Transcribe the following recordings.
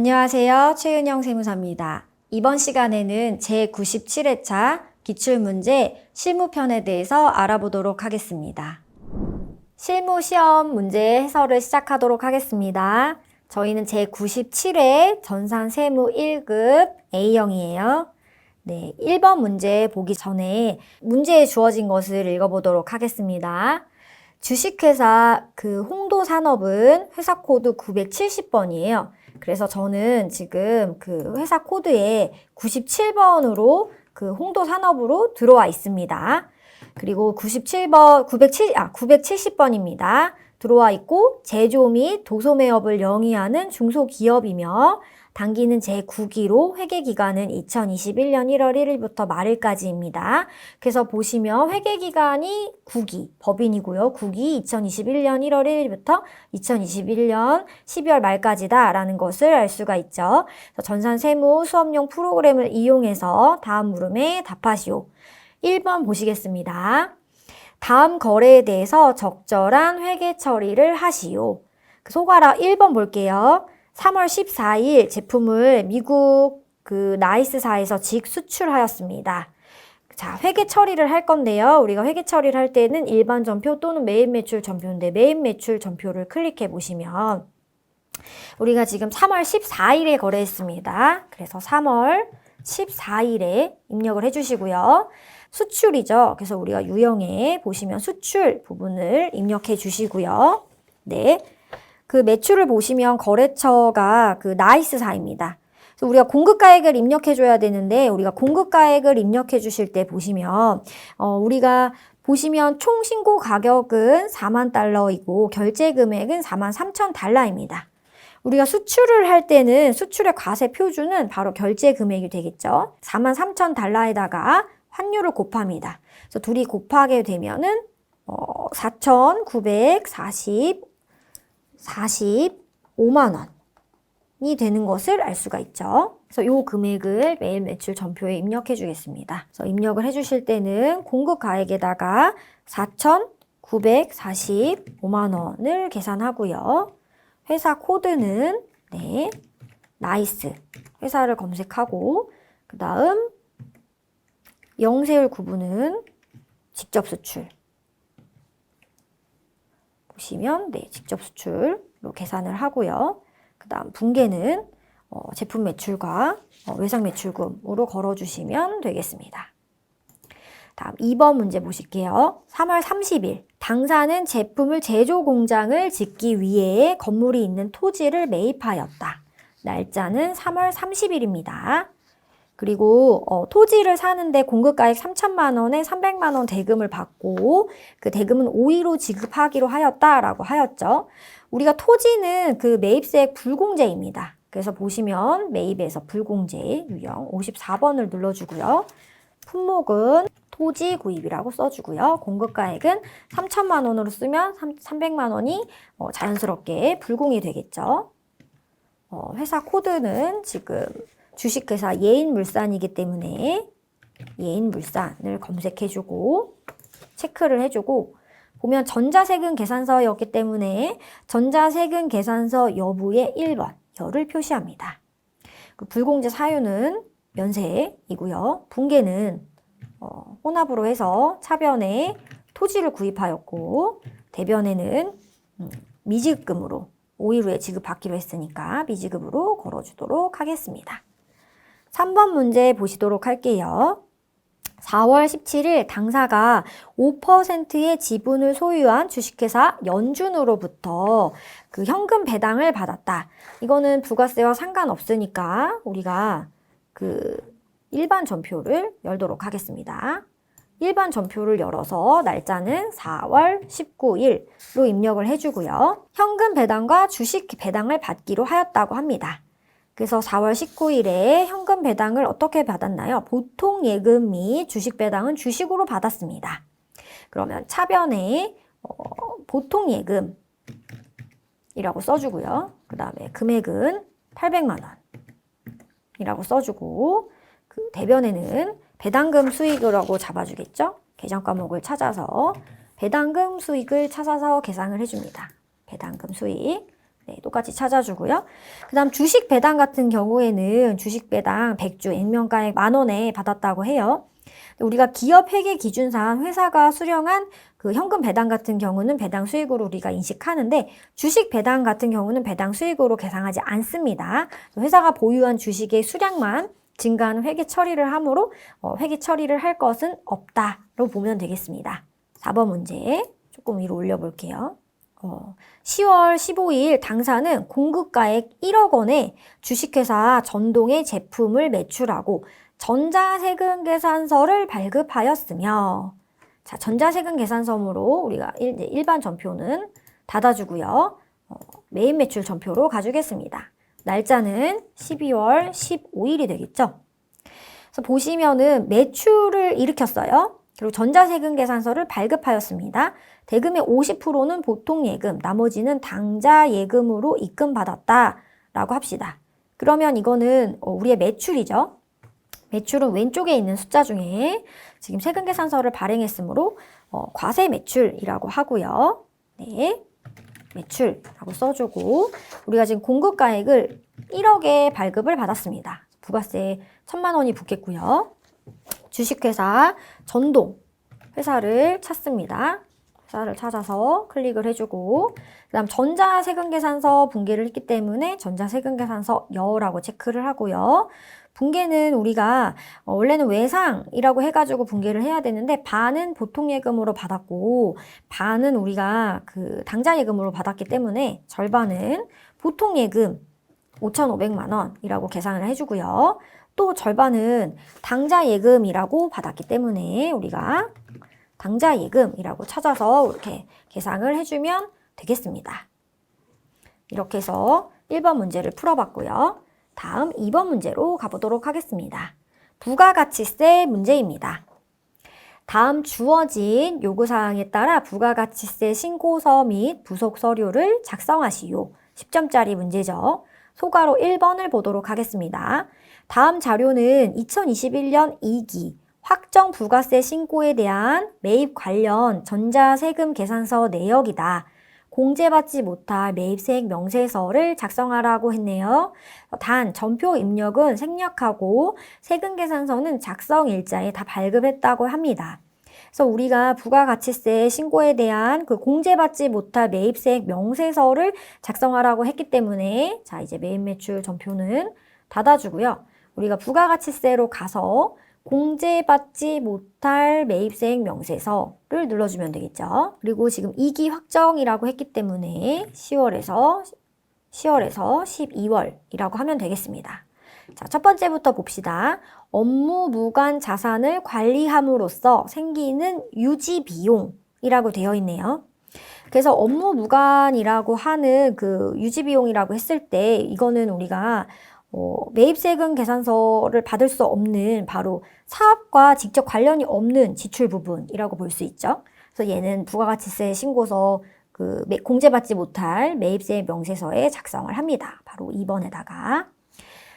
안녕하세요. 최은영 세무사입니다. 이번 시간에는 제97회차 기출문제 실무편에 대해서 알아보도록 하겠습니다. 실무 시험 문제 해설을 시작하도록 하겠습니다. 저희는 제97회 전산세무 1급 A형이에요. 네, 1번 문제 보기 전에 문제에 주어진 것을 읽어보도록 하겠습니다. 주식회사 홍도산업은 회사 코드 970번이에요. 그래서 저는 지금 그 회사 코드에 97번으로 그 홍도산업으로 들어와 있습니다. 그리고 970번입니다. 들어와 있고 제조 및 도소매업을 영위하는 중소기업이며 당기는 제9기로 회계기간은 2021년 1월 1일부터 말일까지입니다. 그래서 보시면 회계기간이 9기, 법인이고요. 9기 2021년 1월 1일부터 2021년 12월 말까지다 라는 것을 알 수가 있죠. 전산세무 수업용 프로그램을 이용해서 다음 물음에 답하시오. 1번 보시겠습니다. 다음 거래에 대해서 적절한 회계 처리를 하시오. 소가라 1번 볼게요. 3월 14일 제품을 미국 나이스사에서 직수출하였습니다. 자, 회계 처리를 할 건데요. 우리가 회계 처리를 할 때는 일반 전표 또는 메인 매출 전표인데 메인 매출 전표를 클릭해 보시면 우리가 지금 3월 14일에 거래했습니다. 그래서 3월 14일에 입력을 해주시고요. 수출이죠. 그래서 우리가 유형에 보시면 수출 부분을 입력해 주시고요. 네. 그 매출을 보시면 거래처가 나이스사입니다. 그래서 우리가 공급가액을 입력해 줘야 되는데 우리가 공급가액을 입력해 주실 때 보시면 우리가 보시면 총 신고 가격은 4만 달러이고 결제 금액은 43,000달러입니다. 우리가 수출을 할 때는 수출의 과세 표준은 바로 결제 금액이 되겠죠. 43,000달러에다가 환율을 곱합니다. 그래서 둘이 곱하게 되면은 4,945만 원이 되는 것을 알 수가 있죠. 그래서 이 금액을 매일 매출 전표에 입력해 주겠습니다. 그래서 입력을 해 주실 때는 공급 가액에다가 4,945만 원을 계산하고요. 회사 코드는 나이스 회사를 검색하고 그 다음 영세율 구분은 직접 수출 보시면 직접 수출로 계산을 하고요. 그 다음 분계는 제품 매출과 외상 매출금으로 걸어주시면 되겠습니다. 다음 2번 문제 보실게요. 3월 30일 당사는 제품을 제조 공장을 짓기 위해 건물이 있는 토지를 매입하였다. 날짜는 3월 30일입니다. 그리고 토지를 사는데 공급가액 3천만 원에 300만 원 대금을 받고 그 대금은 5일로 지급하기로 하였다라고 하였죠. 우리가 토지는 매입세액 불공제입니다. 그래서 보시면 매입에서 불공제 유형 54번을 눌러주고요. 품목은 토지 구입이라고 써주고요. 공급가액은 3천만 원으로 쓰면 300만 원이 자연스럽게 불공이 되겠죠. 회사 코드는 지금 주식회사 예인물산이기 때문에 예인물산을 검색해주고 체크를 해주고 보면 전자세금 계산서였기 때문에 전자세금 계산서 여부의 1번 열을 표시합니다. 불공제 사유는 면세이고요. 분계는 혼합으로 해서 차변에 토지를 구입하였고 대변에는 미지급금으로 5일 후에 지급받기로 했으니까 미지급으로 걸어주도록 하겠습니다. 3번 문제 보시도록 할게요. 4월 17일 당사가 5%의 지분을 소유한 주식회사 연준으로부터 현금 배당을 받았다. 이거는 부가세와 상관없으니까 우리가 일반 전표를 열도록 하겠습니다. 일반 전표를 열어서 날짜는 4월 19일로 입력을 해주고요. 현금 배당과 주식 배당을 받기로 하였다고 합니다. 그래서 4월 19일에 현금 배당을 어떻게 받았나요? 보통 예금 및 주식 배당은 주식으로 받았습니다. 그러면 차변에 보통 예금이라고 써주고요. 그 다음에 금액은 800만 원이라고 써주고 대변에는 배당금 수익이라고 잡아주겠죠? 계정 과목을 찾아서 배당금 수익을 찾아서 계산을 해줍니다. 배당금 수익 네, 똑같이 찾아주고요. 그 다음 주식 배당 같은 경우에는 주식 배당 100주 액면가액 10,000원에 받았다고 해요. 우리가 기업 회계 기준상 회사가 수령한 그 현금 배당 같은 경우는 배당 수익으로 우리가 인식하는데 주식 배당 같은 경우는 배당 수익으로 계상하지 않습니다. 회사가 보유한 주식의 수량만 증가하는 회계 처리를 하므로 회계 처리를 할 것은 없다로 보면 되겠습니다. 4번 문제 조금 위로 올려볼게요. 10월 15일 당사는 공급가액 1억 원에 주식회사 전동의 제품을 매출하고 전자세금 계산서를 발급하였으며, 자, 전자세금 계산서로 우리가 일반 전표는 닫아주고요. 메인 매출 전표로 가주겠습니다. 날짜는 12월 15일이 되겠죠. 그래서 보시면은 매출을 일으켰어요. 그리고 전자세금 계산서를 발급하였습니다. 대금의 50%는 보통예금, 나머지는 당자예금으로 입금받았다라고 합시다. 그러면 이거는 우리의 매출이죠. 매출은 왼쪽에 있는 숫자 중에 지금 세금계산서를 발행했으므로 과세 매출이라고 하고요. 네, 매출이라고 써주고 우리가 지금 공급가액을 1억에 발급을 받았습니다. 부가세 1,000만 원이 붙겠고요. 주식회사 전동 회사를 찾습니다. 회사를 찾아서 클릭을 해주고 그 다음 전자세금계산서 붕괴를 했기 때문에 전자세금계산서 여라고 체크를 하고요. 붕괴는 우리가 원래는 외상이라고 해가지고 붕괴를 해야 되는데 반은 보통예금으로 받았고 반은 우리가 그 당자예금으로 받았기 때문에 절반은 보통예금 5,500만 원이라고 계산을 해주고요. 또 절반은 당자예금이라고 받았기 때문에 우리가 당자예금이라고 찾아서 이렇게 계산을 해주면 되겠습니다. 이렇게 해서 1번 문제를 풀어봤고요. 다음 2번 문제로 가보도록 하겠습니다. 부가가치세 문제입니다. 다음 주어진 요구사항에 따라 부가가치세 신고서 및 부속 서류를 작성하시오. 10점짜리 문제죠. 소가로 1번을 보도록 하겠습니다. 다음 자료는 2021년 2기 확정 부가세 신고에 대한 매입 관련 전자세금 계산서 내역이다. 공제받지 못할 매입세액 명세서를 작성하라고 했네요. 단 전표 입력은 생략하고 세금계산서는 작성 일자에 다 발급했다고 합니다. 그래서 우리가 부가가치세 신고에 대한 그 공제받지 못할 매입세액 명세서를 작성하라고 했기 때문에 자 이제 매입매출 전표는 닫아주고요. 우리가 부가가치세로 가서 공제받지 못할 매입세액 명세서를 눌러주면 되겠죠. 그리고 지금 2기 확정이라고 했기 때문에 10월에서 12월이라고 하면 되겠습니다. 자, 첫 번째부터 봅시다. 업무 무관 자산을 관리함으로써 생기는 유지 비용이라고 되어 있네요. 그래서 업무 무관이라고 하는 그 유지 비용이라고 했을 때 이거는 우리가 매입세금 계산서를 받을 수 없는 바로 사업과 직접 관련이 없는 지출 부분이라고 볼 수 있죠. 그래서 얘는 부가가치세 신고서 그 공제받지 못할 매입세 명세서에 작성을 합니다. 바로 2번에다가.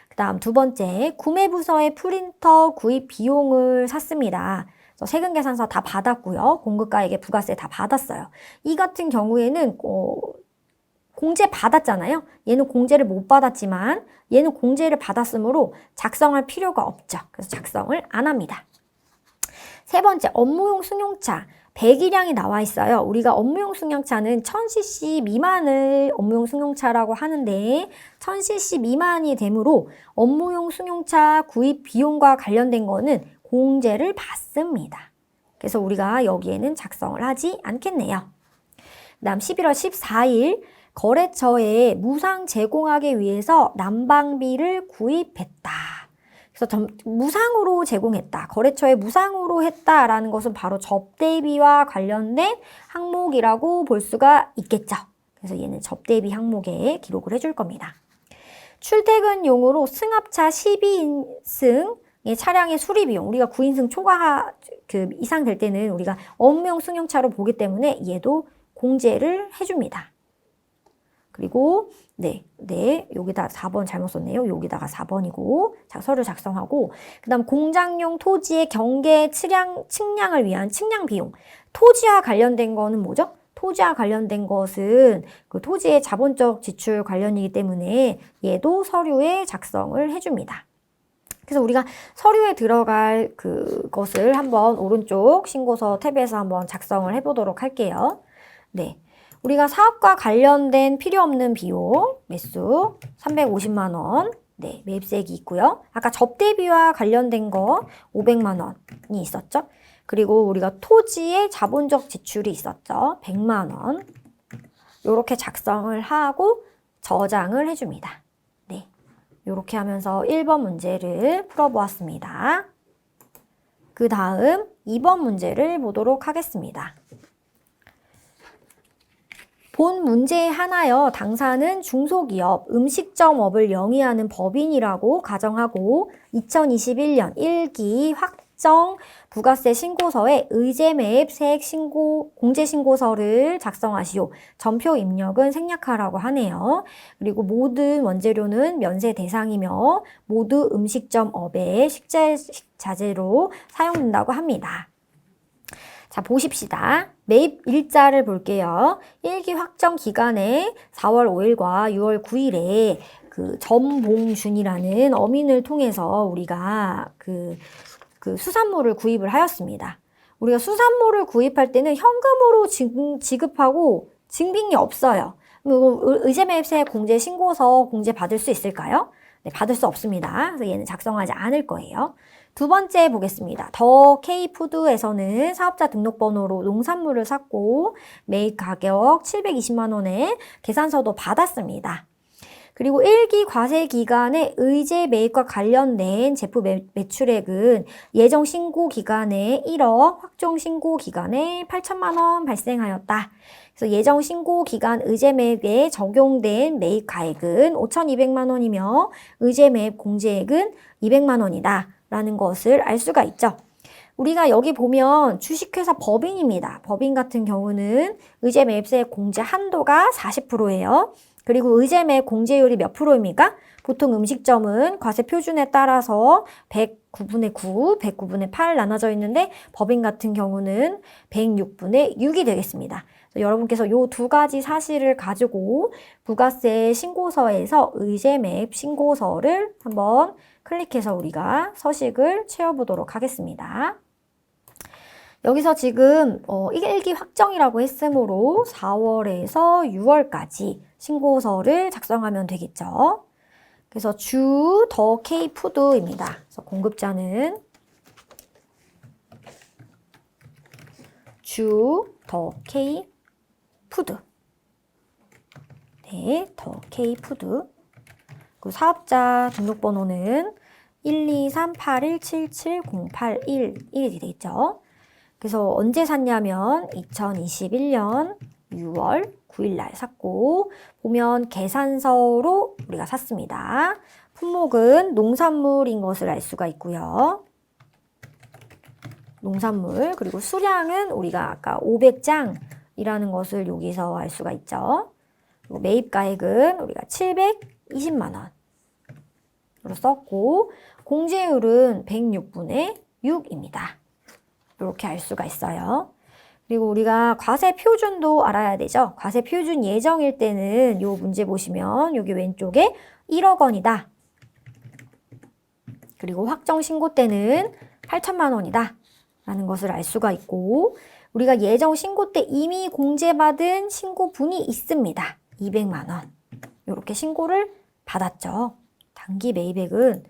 그 다음 두 번째, 구매부서의 프린터 구입 비용을 샀습니다. 그래서 세금계산서 다 받았고요. 공급가액의 부가세 다 받았어요. 이 같은 경우에는 공제 받았잖아요. 얘는 공제를 못 받았지만 얘는 공제를 받았으므로 작성할 필요가 없죠. 그래서 작성을 안 합니다. 세 번째, 업무용 승용차. 배기량이 나와 있어요. 우리가 업무용 승용차는 1000cc 미만을 업무용 승용차라고 하는데 1000cc 미만이 되므로 업무용 승용차 구입 비용과 관련된 거는 공제를 받습니다. 그래서 우리가 여기에는 작성을 하지 않겠네요. 그 다음 11월 14일 거래처에 무상 제공하기 위해서 난방비를 구입했다. 그래서 무상으로 제공했다. 거래처에 무상으로 했다라는 것은 바로 접대비와 관련된 항목이라고 볼 수가 있겠죠. 그래서 얘는 접대비 항목에 기록을 해줄 겁니다. 출퇴근용으로 승합차 12인승의 차량의 수리비용, 우리가 9인승 초과 이상 될 때는 우리가 업무용 승용차로 보기 때문에 얘도 공제를 해줍니다. 그리고 여기다 4번 잘못 썼네요. 여기다가 4번이고 자, 서류 작성하고 그 다음 공장용 토지의 경계 측량을 위한 측량 비용. 토지와 관련된 거는 뭐죠? 토지와 관련된 것은 그 토지의 자본적 지출 관련이기 때문에 얘도 서류에 작성을 해줍니다. 그래서 우리가 서류에 들어갈 그것을 한번 오른쪽 신고서 탭에서 한번 작성을 해보도록 할게요. 네. 우리가 사업과 관련된 필요 없는 비용, 매수 350만 원, 네, 매입세액이 있고요. 아까 접대비와 관련된 거 500만 원이 있었죠. 그리고 우리가 토지의 자본적 지출이 있었죠. 100만 원. 이렇게 작성을 하고 저장을 해줍니다. 네, 이렇게 하면서 1번 문제를 풀어보았습니다. 그 다음 2번 문제를 보도록 하겠습니다. 본 문제에 한하여 당사는 중소기업 음식점업을 영위하는 법인이라고 가정하고 2021년 1기 확정 부가세 신고서에 의제매입 세액 공제 신고서를 작성하시오. 전표 입력은 생략하라고 하네요. 그리고 모든 원재료는 면세 대상이며 모두 음식점업의 식자재로 사용된다고 합니다. 자, 보십시다. 매입 일자를 볼게요. 1기 확정 기간에 4월 5일과 6월 9일에 그 전봉준이라는 어민을 통해서 우리가 그 수산물을 구입을 하였습니다. 우리가 수산물을 구입할 때는 현금으로 지급하고 증빙이 없어요. 의제매입세 공제 신고서 공제 받을 수 있을까요? 네, 받을 수 없습니다. 그래서 얘는 작성하지 않을 거예요. 두 번째 보겠습니다. 더 K푸드에서는 사업자 등록번호로 농산물을 샀고 매입 가격 720만 원에 계산서도 받았습니다. 그리고 1기 과세 기간에 의제 매입과 관련된 제품 매출액은 예정 신고 기간에 1억, 확정 신고 기간에 8천만 원 발생하였다. 그래서 예정 신고 기간 의제 매입에 적용된 매입 가액은 5,200만 원이며 의제 매입 공제액은 200만 원이다. 라는 것을 알 수가 있죠. 우리가 여기 보면 주식회사 법인입니다. 법인 같은 경우는 의제 매입세 공제 한도가 40%예요. 그리고 의제 매입 공제율이 몇 프로입니까? 보통 음식점은 과세 표준에 따라서 109분의 9, 109분의 8 나눠져 있는데 법인 같은 경우는 106분의 6이 되겠습니다. 여러분께서 이 두 가지 사실을 가지고 부가세 신고서에서 의제 매입 신고서를 한번 클릭해서 우리가 서식을 채워보도록 하겠습니다. 여기서 지금 1기 확정이라고 했으므로 4월에서 6월까지 신고서를 작성하면 되겠죠. 그래서 주 더 K푸드입니다. 그래서 공급자는 주 더 K푸드. 네, 더 K푸드. 그 사업자 등록번호는 12381770811이 되어 있죠. 그래서 언제 샀냐면 2021년 6월 9일 날 샀고 보면 계산서로 우리가 샀습니다. 품목은 농산물인 것을 알 수가 있고요. 농산물 그리고 수량은 우리가 아까 500장이라는 것을 여기서 알 수가 있죠. 그리고 매입가액은 우리가 720만 원. 썼고 공제율은 106분의 6입니다. 이렇게 알 수가 있어요. 그리고 우리가 과세 표준도 알아야 되죠. 과세 표준 예정일 때는 요 문제 보시면 여기 왼쪽에 1억 원이다. 그리고 확정 신고 때는 8천만 원이다. 라는 것을 알 수가 있고 우리가 예정 신고 때 이미 공제받은 신고분이 있습니다. 200만 원. 이렇게 신고를 받았죠. 단기 매입액은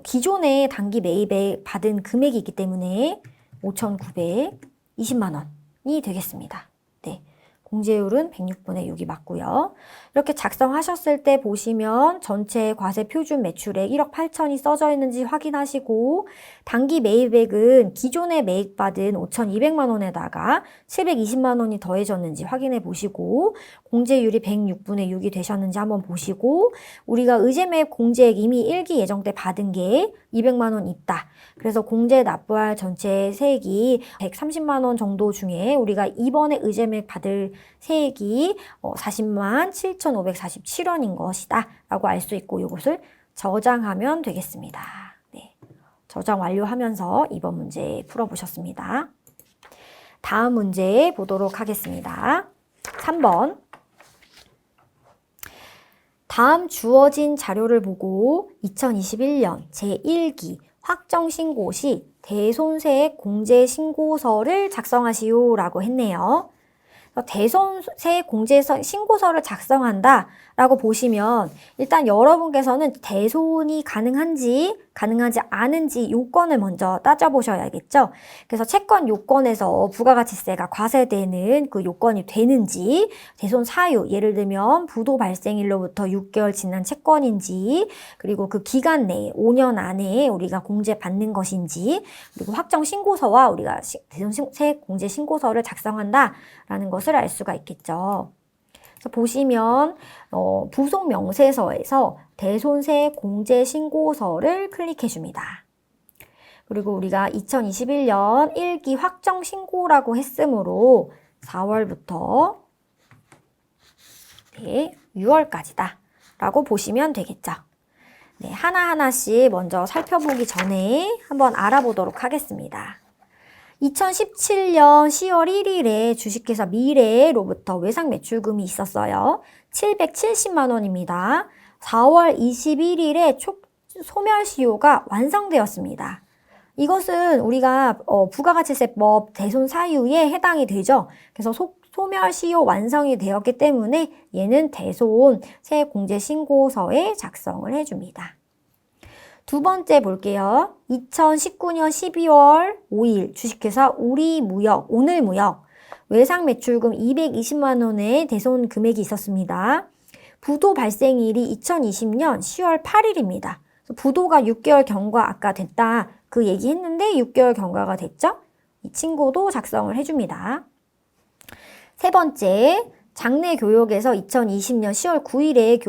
기존에 단기 매입액 받은 금액이 있기 때문에 5,920만 원이 되겠습니다. 네, 공제율은 106분의 6이 맞고요. 이렇게 작성하셨을 때 보시면 전체 과세 표준 매출액 1억 8천이 써져 있는지 확인하시고 단기 매입액은 기존에 매입받은 5,200만 원에다가 720만 원이 더해졌는지 확인해 보시고 공제율이 106분의 6이 되셨는지 한번 보시고 우리가 의제 매입 공제액 이미 1기 예정 때 받은 게 200만 원 있다. 그래서 공제 납부할 전체 세액이 130만 원 정도 중에 우리가 이번에 의제 매입 받을 세액이 40만 7,547원인 것이다 라고 알 수 있고 이것을 저장하면 되겠습니다. 네, 저장 완료하면서 이번 문제 풀어보셨습니다. 다음 문제 보도록 하겠습니다. 3번. 다음 주어진 자료를 보고 2021년 제1기 확정신고 시 대손세액 공제신고서를 작성하시오 라고 했네요. 대손세액 공제신고서를 작성한다 라고 보시면 일단 여러분께서는 대손이 가능하지 않은지 요건을 먼저 따져보셔야겠죠. 그래서 채권 요건에서 부가가치세가 과세되는 그 요건이 되는지, 대손 사유, 예를 들면 부도 발생일로부터 6개월 지난 채권인지, 그리고 그 기간 내에 5년 안에 우리가 공제받는 것인지, 그리고 확정신고서와 우리가 대손세액 공제신고서를 작성한다라는 것을 알 수가 있겠죠. 보시면 부속 명세서에서 대손세액 공제신고서를 클릭해 줍니다. 그리고 우리가 2021년 1기 확정신고라고 했으므로 4월부터 6월까지다 라고 보시면 되겠죠. 네, 하나하나씩 먼저 살펴보기 전에 한번 알아보도록 하겠습니다. 2017년 10월 1일에 주식회사 미래로부터 외상 매출금이 있었어요. 770만 원입니다. 4월 21일에 소멸시효가 완성되었습니다. 이것은 우리가 부가가치세법 대손 사유에 해당이 되죠. 그래서 소멸시효 완성이 되었기 때문에 얘는 대손 세액공제신고서에 작성을 해줍니다. 두 번째 볼게요. 2019년 12월 5일 주식회사 오늘무역 외상 매출금 220만 원의 대손 금액이 있었습니다. 부도 발생일이 2020년 10월 8일입니다. 부도가 6개월 경과 아까 됐다 그 얘기 했는데 6개월 경과가 됐죠? 이 친구도 작성을 해줍니다. 세 번째, 장내 교역에서 2020년 10월 9일에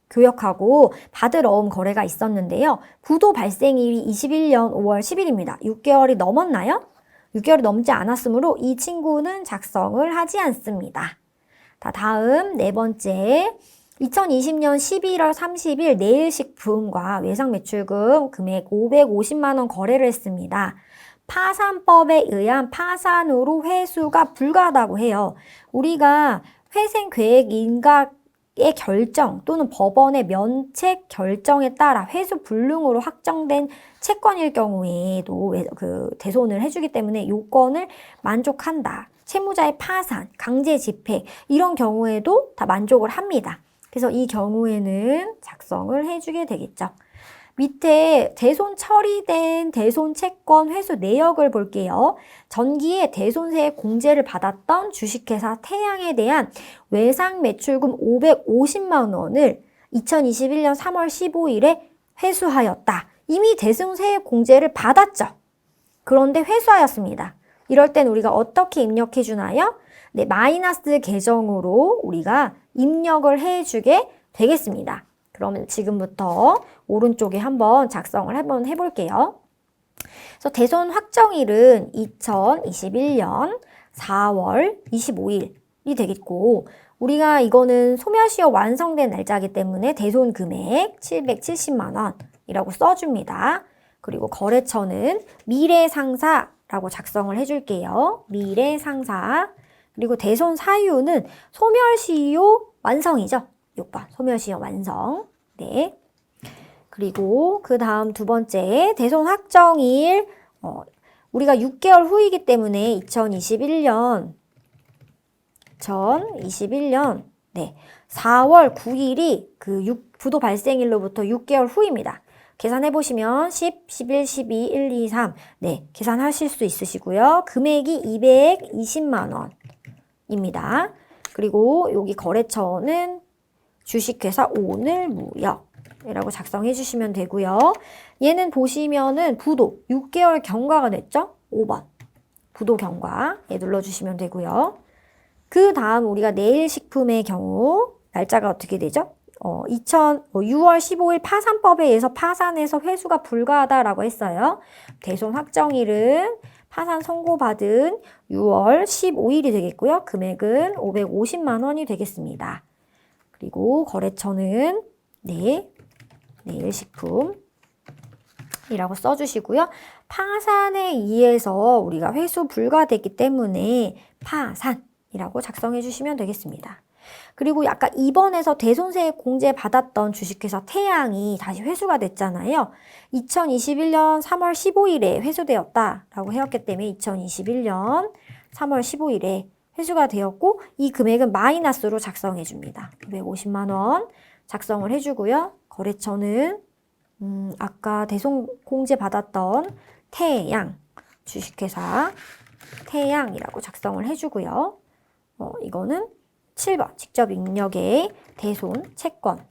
교역하고 받을 어음 거래가 있었는데요. 부도 발생일이 21년 5월 10일입니다. 6개월이 넘었나요? 6개월이 넘지 않았으므로 이 친구는 작성을 하지 않습니다. 다음 네 번째, 2020년 11월 30일 내일식품과 외상 매출금 금액 550만 원 거래를 했습니다. 파산법에 의한 파산으로 회수가 불가하다고 해요. 우리가 회생 계획 인가의 결정 또는 법원의 면책 결정에 따라 회수 불능으로 확정된 채권일 경우에도 대손을 해주기 때문에 요건을 만족한다. 채무자의 파산, 강제 집행 이런 경우에도 다 만족을 합니다. 그래서 이 경우에는 작성을 해주게 되겠죠. 밑에 대손 처리된 대손 채권 회수 내역을 볼게요. 전기에 대손세액 공제를 받았던 주식회사 태양에 대한 외상 매출금 550만 원을 2021년 3월 15일에 회수하였다. 이미 대손세액 공제를 받았죠. 그런데 회수하였습니다. 이럴 땐 우리가 어떻게 입력해 주나요? 네, 마이너스 계정으로 우리가 입력을 해주게 되겠습니다. 그러면 지금부터 오른쪽에 한번 작성을 한번 해볼게요. 그래서 대손 확정일은 2021년 4월 25일이 되겠고, 우리가 이거는 소멸시효 완성된 날짜이기 때문에 대손 금액 770만 원이라고 써줍니다. 그리고 거래처는 미래상사라고 작성을 해줄게요. 미래상사. 그리고 대손 사유는 소멸시효 완성이죠. 6번 소멸시효 완성. 네. 그리고 그 다음 두 번째 대손 확정일 우리가 6개월 후이기 때문에 2021년 네, 4월 9일이 부도 발생일로부터 6개월 후입니다. 계산해 보시면 10, 11, 12, 1, 2, 3 네, 계산하실 수 있으시고요. 금액이 220만 원입니다. 그리고 여기 거래처는 주식회사 오늘무역이라고 작성해 주시면 되고요. 얘는 보시면은 부도 6개월 경과가 됐죠? 5번 부도 경과에 눌러주시면 되고요. 그 다음 우리가 내일식품의 경우 날짜가 어떻게 되죠? 6월 15일 파산법에 의해서 파산해서 회수가 불가하다라고 했어요. 대손 확정일은 파산 선고받은 6월 15일이 되겠고요. 금액은 550만 원이 되겠습니다. 그리고 거래처는 네, 내일식품이라고 써주시고요. 파산에 의해서 우리가 회수 불가됐기 때문에 파산 이라고 작성해 주시면 되겠습니다. 그리고 아까 2번에서 대손세액 공제 받았던 주식회사 태양이 다시 회수가 됐잖아요. 2021년 3월 15일에 회수되었다라고 해왔기 때문에 2021년 3월 15일에 회수가 되었고 이 금액은 마이너스로 작성해 줍니다. 250만 원 작성을 해주고요. 거래처는 아까 대손 공제 받았던 태양 주식회사 태양이라고 작성을 해주고요. 이거는 7번 직접 입력의 대손 채권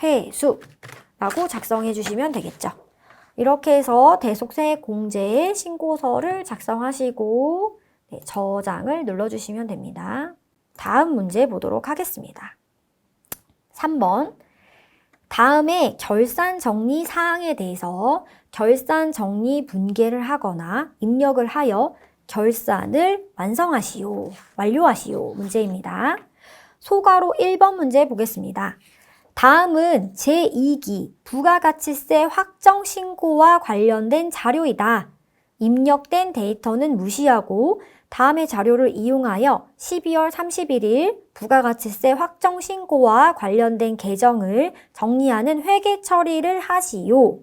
회수라고 작성해 주시면 되겠죠. 이렇게 해서 대속세액 공제 신고서를 작성하시고 저장을 눌러주시면 됩니다. 다음 문제 보도록 하겠습니다. 3번 다음에 결산 정리 사항에 대해서 결산 정리 분계를 하거나 입력을 하여 결산을 완료하시오 문제입니다. 소가로 1번 문제 보겠습니다. 다음은 제2기 부가가치세 확정 신고와 관련된 자료이다. 입력된 데이터는 무시하고 다음의 자료를 이용하여 12월 31일 부가가치세 확정 신고와 관련된 계정을 정리하는 회계 처리를 하시오.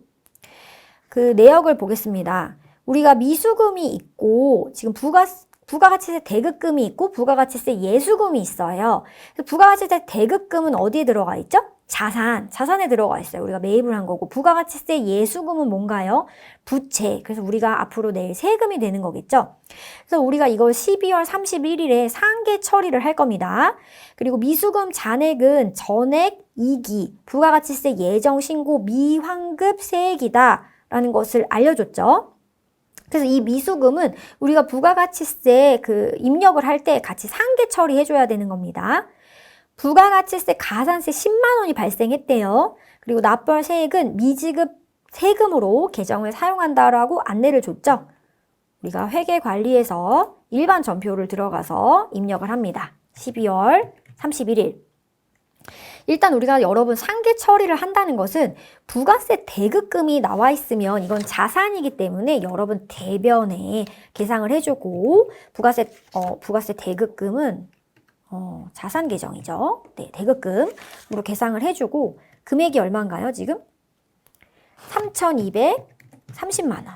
그 내역을 보겠습니다. 우리가 미수금이 있고 지금 부가가치세 대급금이 있고 부가가치세 예수금이 있어요. 부가가치세 대급금은 어디에 들어가 있죠? 자산에 들어가 있어요. 우리가 매입을 한 거고 부가가치세 예수금은 뭔가요? 부채. 그래서 우리가 앞으로 낼 세금이 되는 거겠죠. 그래서 우리가 이걸 12월 31일에 상계 처리를 할 겁니다. 그리고 미수금 잔액은 전액 2기 부가가치세 예정 신고 미환급 세액이다 라는 것을 알려줬죠. 그래서 이 미수금은 우리가 부가가치세 입력을 할 때 같이 상계 처리해줘야 되는 겁니다. 부가가치세 가산세 10만 원이 발생했대요. 그리고 납부할 세액은 미지급 세금으로 계정을 사용한다라고 안내를 줬죠. 우리가 회계관리에서 일반 전표를 들어가서 입력을 합니다. 12월 31일. 일단 우리가 여러분 상계 처리를 한다는 것은 부가세 대급금이 나와 있으면 이건 자산이기 때문에 여러분 대변에 계상을 해주고 부가세 대급금은 자산 계정이죠. 네, 대급금으로 계상을 해주고 금액이 얼마인가요, 지금? 3,230만 원.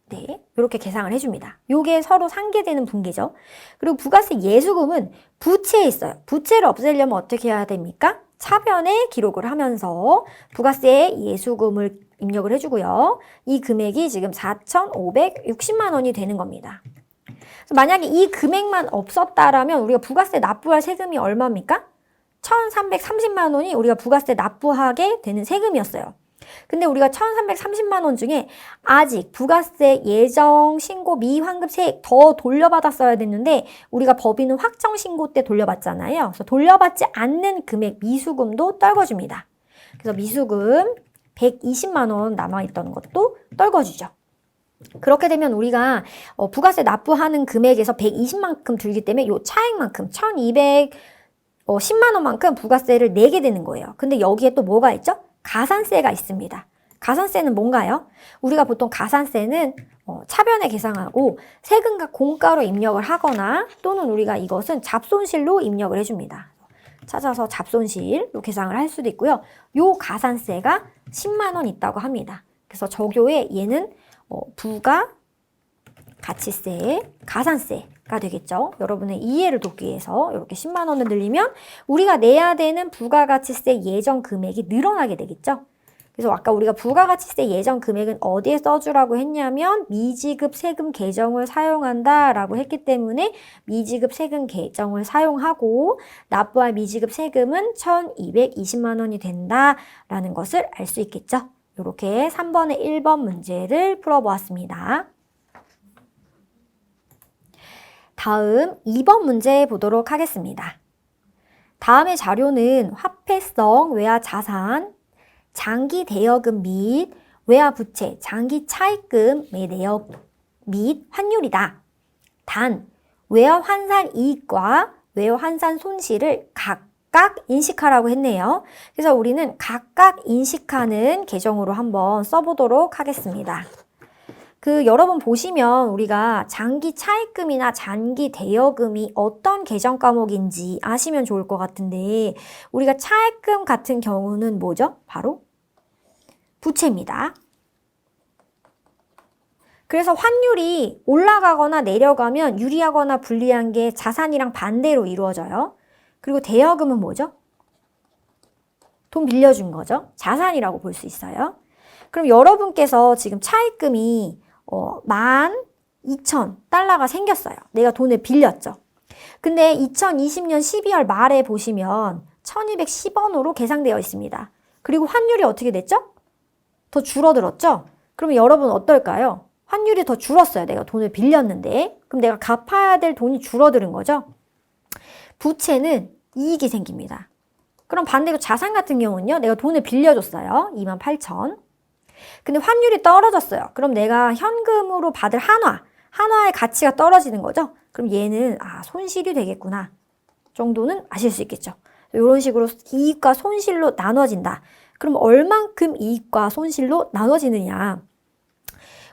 네, 이렇게 계상을 해줍니다. 요게 서로 상계되는 분계죠. 그리고 부가세 예수금은 부채에 있어요. 부채를 없애려면 어떻게 해야 됩니까? 차변에 기록을 하면서 부가세 예수금을 입력을 해주고요. 이 금액이 지금 4,560만 원이 되는 겁니다. 만약에 이 금액만 없었다라면 우리가 부가세 납부할 세금이 얼마입니까? 1,330만 원이 우리가 부가세 납부하게 되는 세금이었어요. 근데 우리가 1,330만 원 중에 아직 부가세 예정 신고 미환급 세액 더 돌려받았어야 됐는데 우리가 법인은 확정 신고 때 돌려받잖아요. 그래서 돌려받지 않는 금액 미수금도 떨궈줍니다. 그래서 미수금 120만 원 남아있던 것도 떨궈주죠. 그렇게 되면 우리가 부가세 납부하는 금액에서 120만큼 들기 때문에 요 차액만큼 1,210만 원만큼 부가세를 내게 되는 거예요. 근데 여기에 또 뭐가 있죠? 가산세가 있습니다. 가산세는 뭔가요? 우리가 보통 가산세는 차변에 계상하고 세금과 공가로 입력을 하거나 또는 우리가 이것은 잡손실로 입력을 해줍니다. 찾아서 잡손실로 계상을 할 수도 있고요. 요 가산세가 10만 원 있다고 합니다. 그래서 저교에 얘는 부가가치세, 가산세가 되겠죠. 여러분의 이해를 돕기 위해서 이렇게 10만 원을 늘리면 우리가 내야 되는 부가가치세 예정 금액이 늘어나게 되겠죠. 그래서 아까 우리가 부가가치세 예정 금액은 어디에 써주라고 했냐면 미지급 세금 계정을 사용한다라고 했기 때문에 미지급 세금 계정을 사용하고 납부할 미지급 세금은 1,220만 원이 된다라는 것을 알 수 있겠죠. 이렇게 3번의 1번 문제를 풀어보았습니다. 다음 2번 문제 보도록 하겠습니다. 다음의 자료는 화폐성 외화 자산, 장기 대여금 및 외화 부채, 장기 차입금의 내역 및 환율이다. 단, 외화 환산 이익과 외화 환산 손실을 각각 인식하라고 했네요. 그래서 우리는 각각 인식하는 계정으로 한번 써보도록 하겠습니다. 여러분 보시면 우리가 장기 차입금이나 장기 대여금이 어떤 계정 과목인지 아시면 좋을 것 같은데, 우리가 차입금 같은 경우는 뭐죠? 바로 부채입니다. 그래서 환율이 올라가거나 내려가면 유리하거나 불리한 게 자산이랑 반대로 이루어져요. 그리고 대여금은 뭐죠? 돈 빌려준 거죠. 자산이라고 볼 수 있어요. 그럼 여러분께서 지금 차입금이 12,000달러가 생겼어요. 내가 돈을 빌렸죠. 근데 2020년 12월 말에 보시면 1210원으로 계상되어 있습니다. 그리고 환율이 어떻게 됐죠? 더 줄어들었죠? 그러면 여러분 어떨까요? 환율이 더 줄었어요. 내가 돈을 빌렸는데. 그럼 내가 갚아야 될 돈이 줄어드는 거죠? 부채는 이익이 생깁니다. 그럼 반대로 자산 같은 경우는요. 내가 돈을 빌려줬어요. 28,000. 근데 환율이 떨어졌어요. 그럼 내가 현금으로 받을 한화의 가치가 떨어지는 거죠. 그럼 얘는 손실이 되겠구나 정도는 아실 수 있겠죠. 이런 식으로 이익과 손실로 나눠진다. 그럼 얼만큼 이익과 손실로 나눠지느냐.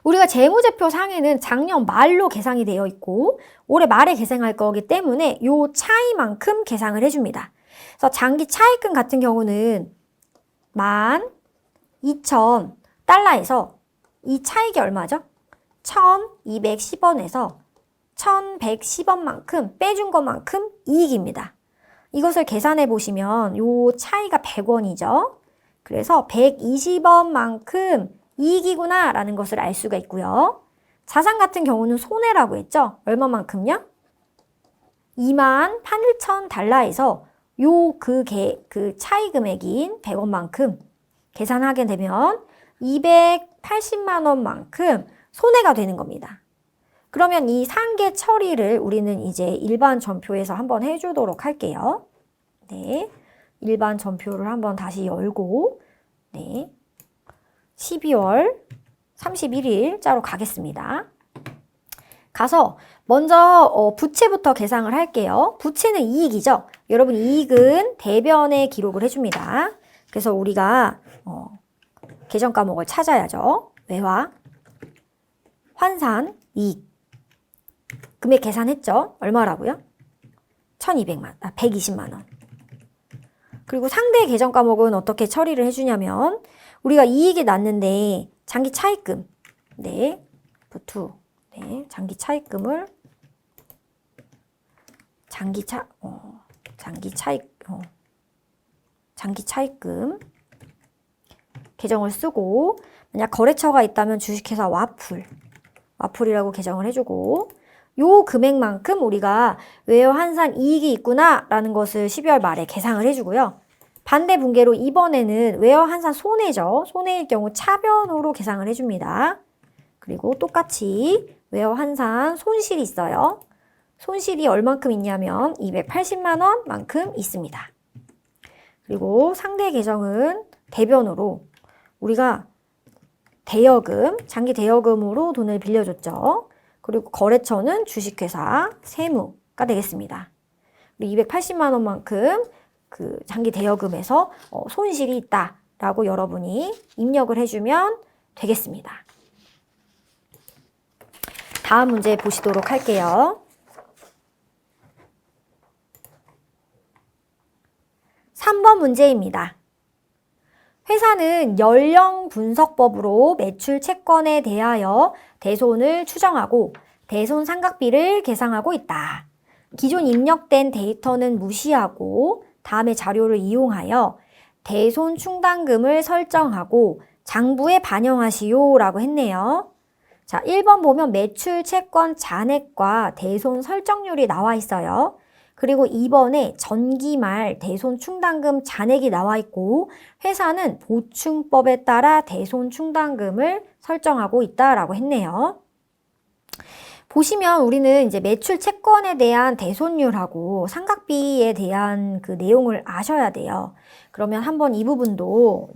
우리가 재무제표 상에는 작년 말로 계상이 되어 있고 올해 말에 계상할 거기 때문에 요 차이만큼 계상을 해줍니다. 그래서 장기 차입금 같은 경우는 12,000달러에서 이 차익이 얼마죠? 1,210원에서 1,110원만큼 빼준 것만큼 이익입니다. 이것을 계산해 보시면 요 차이가 100원이죠. 그래서 120원만큼 이익이구나 라는 것을 알 수가 있고요. 자산 같은 경우는 손해라고 했죠. 얼마만큼요? 28,000달러에서 그 차이 금액인 100원만큼 계산하게 되면 280만 원만큼 손해가 되는 겁니다. 그러면 이 상계 처리를 우리는 이제 일반 전표에서 한번 해주도록 할게요. 네, 일반 전표를 한번 다시 열고, 네, 12월 31일자로 가겠습니다. 가서 먼저 부채부터 계상을 할게요. 부채는 이익이죠. 여러분 이익은 대변에 기록을 해줍니다. 그래서 우리가 계정 과목을 찾아야죠. 외화, 환산, 이익. 금액 계산했죠? 얼마라고요? 120만 원. 그리고 상대 계정 과목은 어떻게 처리를 해주냐면 우리가 이익이 났는데 장기 차입금, 네, 부투, 네, 장기 차입금을 장기 차입금 계정을 쓰고 만약 거래처가 있다면 주식회사 와플이라고 계정을 해주고 요 금액만큼 우리가 외화 환산 이익이 있구나 라는 것을 12월 말에 계상을 해주고요. 반대 분계로 이번에는 외화 환산 손해죠. 손해일 경우 차변으로 계상을 해줍니다. 그리고 똑같이 외화 환산 손실이 있어요. 손실이 얼만큼 있냐면 280만 원만큼 있습니다. 그리고 상대 계정은 대변으로 우리가 대여금, 장기 대여금으로 돈을 빌려줬죠. 그리고 거래처는 주식회사, 세무가 되겠습니다. 280만 원만큼 그 장기 대여금에서 손실이 있다라고 여러분이 입력을 해주면 되겠습니다. 다음 문제 보시도록 할게요. 3번 문제입니다. 회사는 연령 분석법으로 매출 채권에 대하여 대손을 추정하고 대손 삼각비를 계상하고 있다. 기존 입력된 데이터는 무시하고 다음의 자료를 이용하여 대손 충당금을 설정하고 장부에 반영하시오 라고 했네요. 자, 1번 보면 매출 채권 잔액과 대손 설정률이 나와 있어요. 그리고 2번에 전기말 대손 충당금 잔액이 나와 있고 회사는 보충법에 따라 대손 충당금을 설정하고 있다라고 했네요. 보시면 우리는 이제 매출 채권에 대한 대손율하고 삼각비에 대한 그 내용을 아셔야 돼요. 그러면 한번 이 부분도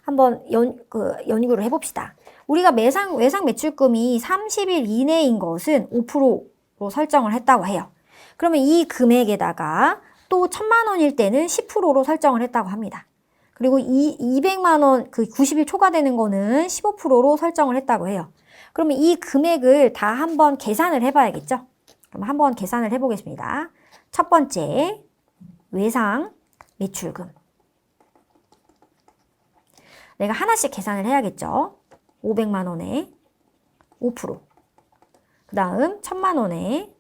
한번 연구를 해봅시다. 우리가 외상 매출금이 30일 이내인 것은 5%로 설정을 했다고 해요. 그러면 이 금액에다가 또 1,000만 원일 때는 10%로 설정을 했다고 합니다. 그리고 200만 원, 그 90일 초과되는 거는 15%로 설정을 했다고 해요. 그러면 이 금액을 다 한번 계산을 해봐야겠죠? 그럼 한번 계산을 해보겠습니다. 첫 번째, 외상 매출금. 내가 하나씩 계산을 해야겠죠? 500만 원에 5%. 그 다음 1000만 원에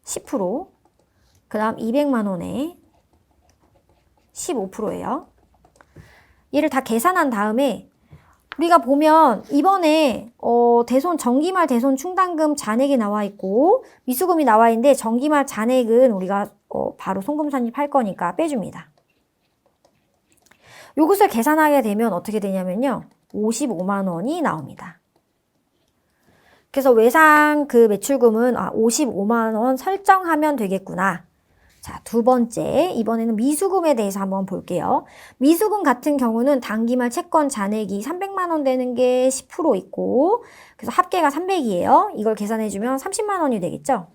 10%. 그 다음 200만 원에 15%예요. 얘를 다 계산한 다음에 우리가 보면 이번에 대손 정기말 대손 충당금 잔액이 나와 있고 미수금이 나와 있는데 정기말 잔액은 우리가 바로 송금산입 할 거니까 빼줍니다. 요것을 계산하게 되면 어떻게 되냐면요. 55만 원이 나옵니다. 그래서 외상 그 매출금은 55만 원 설정하면 되겠구나. 자, 두 번째, 이번에는 미수금에 대해서 한번 볼게요. 미수금 같은 경우는 단기말 채권 잔액이 300만 원 되는 게 10% 있고, 그래서 합계가 300이에요. 이걸 계산해주면 30만 원이 되겠죠?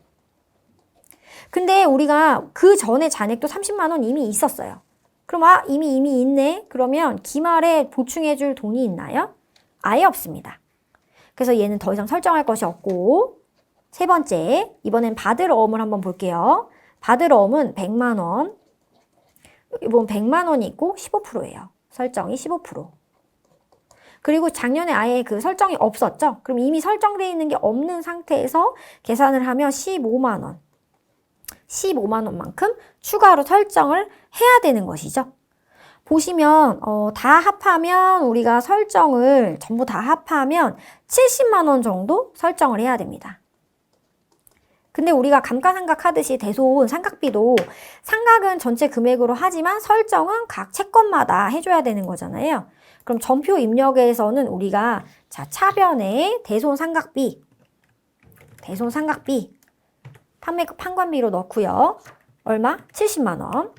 근데 우리가 그 전에 잔액도 30만 원 이미 있었어요. 그럼 이미 있네? 그러면 기말에 보충해줄 돈이 있나요? 아예 없습니다. 그래서 얘는 더 이상 설정할 것이 없고, 세 번째, 이번엔 받을 어음을 한번 볼게요. 받을 어음은 100만 원. 여기 보면 100만 원이 있고 15%예요. 설정이 15%. 그리고 작년에 아예 그 설정이 없었죠? 그럼 이미 설정되어 있는 게 없는 상태에서 계산을 하면 15만 원. 15만 원만큼 추가로 설정을 해야 되는 것이죠. 보시면 다 합하면 우리가 설정을 전부 다 합하면 70만 원 정도 설정을 해야 됩니다. 근데 우리가 감가상각 하듯이 대손 상각비도 상각은 전체 금액으로 하지만 설정은 각 채권마다 해줘야 되는 거잖아요. 그럼 전표 입력에서는 우리가 차변에 대손 상각비 판관비로 넣고요. 얼마? 70만 원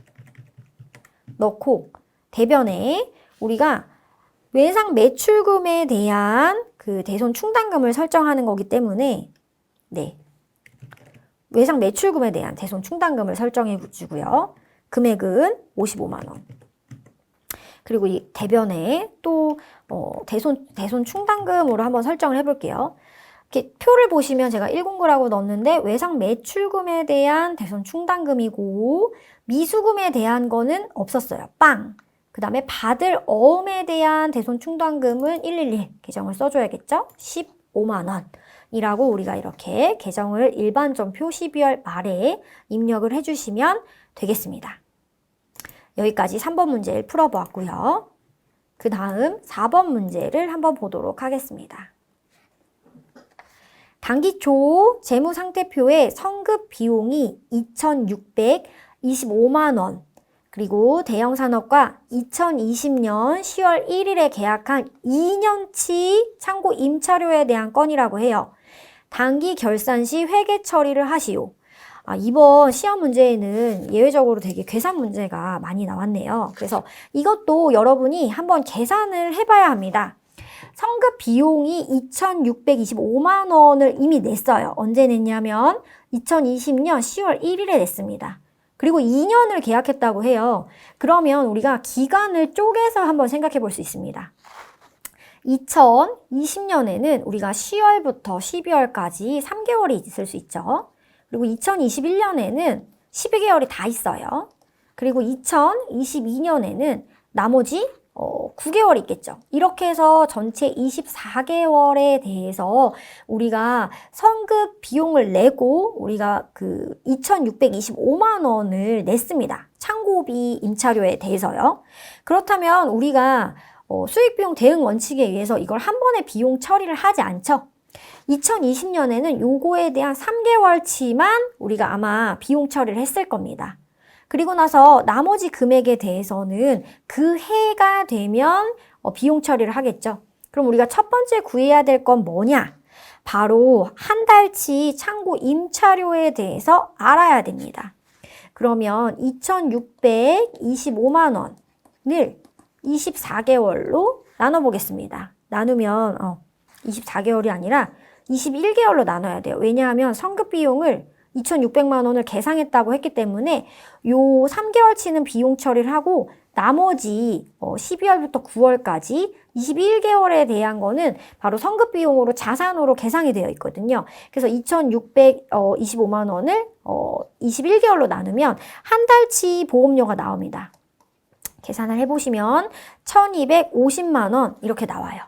넣고 대변에 우리가 외상 매출금에 대한 그 대손 충당금을 설정하는 거기 때문에 외상 매출금에 대한 대손 충당금을 설정해 주고요. 금액은 55만 원. 그리고 이 대변에 또 대손 충당금으로 한번 설정을 해볼게요. 이렇게 표를 보시면 제가 109라고 넣었는데 외상 매출금에 대한 대손 충당금이고 미수금에 대한 거는 없었어요. 빵! 그 다음에 받을 어음에 대한 대손 충당금은 111 계정을 써줘야겠죠? 15만 원. 이라고 우리가 이렇게 계정을 일반전표 12월 말에 입력을 해주시면 되겠습니다. 여기까지 3번 문제를 풀어보았고요. 그 다음 4번 문제를 한번 보도록 하겠습니다. 단기초 재무상태표에 성급 비용이 2,625만 원, 그리고 대형산업과 2020년 10월 1일에 계약한 2년치 창고 임차료에 대한 건이라고 해요. 단기 결산 시 회계 처리를 하시오. 이번 시험 문제에는 예외적으로 되게 계산 문제가 많이 나왔네요. 그래서 이것도 여러분이 한번 계산을 해봐야 합니다. 성급 비용이 2,625만 원을 이미 냈어요. 언제 냈냐면 2020년 10월 1일에 냈습니다. 그리고 2년을 계약했다고 해요. 그러면 우리가 기간을 쪼개서 한번 생각해 볼 수 있습니다. 2020년에는 우리가 10월부터 12월까지 3개월이 있을 수 있죠. 그리고 2021년에는 12개월이 다 있어요. 그리고 2022년에는 나머지 9개월이 있겠죠. 이렇게 해서 전체 24개월에 대해서 우리가 성급 비용을 내고 우리가 그 2,625만 원을 냈습니다. 창고비 임차료에 대해서요. 그렇다면 우리가 수익비용 대응 원칙에 의해서 이걸 한 번에 비용 처리를 하지 않죠. 2020년에는 요거에 대한 3개월치만 우리가 아마 비용 처리를 했을 겁니다. 그리고 나서 나머지 금액에 대해서는 그 해가 되면 비용 처리를 하겠죠. 그럼 우리가 첫 번째 구해야 될 건 뭐냐? 바로 한 달치 창고 임차료에 대해서 알아야 됩니다. 그러면 2,625만 원을 24개월로 나눠보겠습니다. 나누면 24개월이 아니라 21개월로 나눠야 돼요. 왜냐하면 성급 비용을 2,600만 원을 계상했다고 했기 때문에 요 3개월치는 비용 처리를 하고 나머지 12월부터 9월까지 21개월에 대한 거는 바로 성급 비용으로 자산으로 계상이 되어 있거든요. 그래서 2,625만 원을 21개월로 나누면 한 달치 보험료가 나옵니다. 계산을 해보시면 1,250만 원 이렇게 나와요.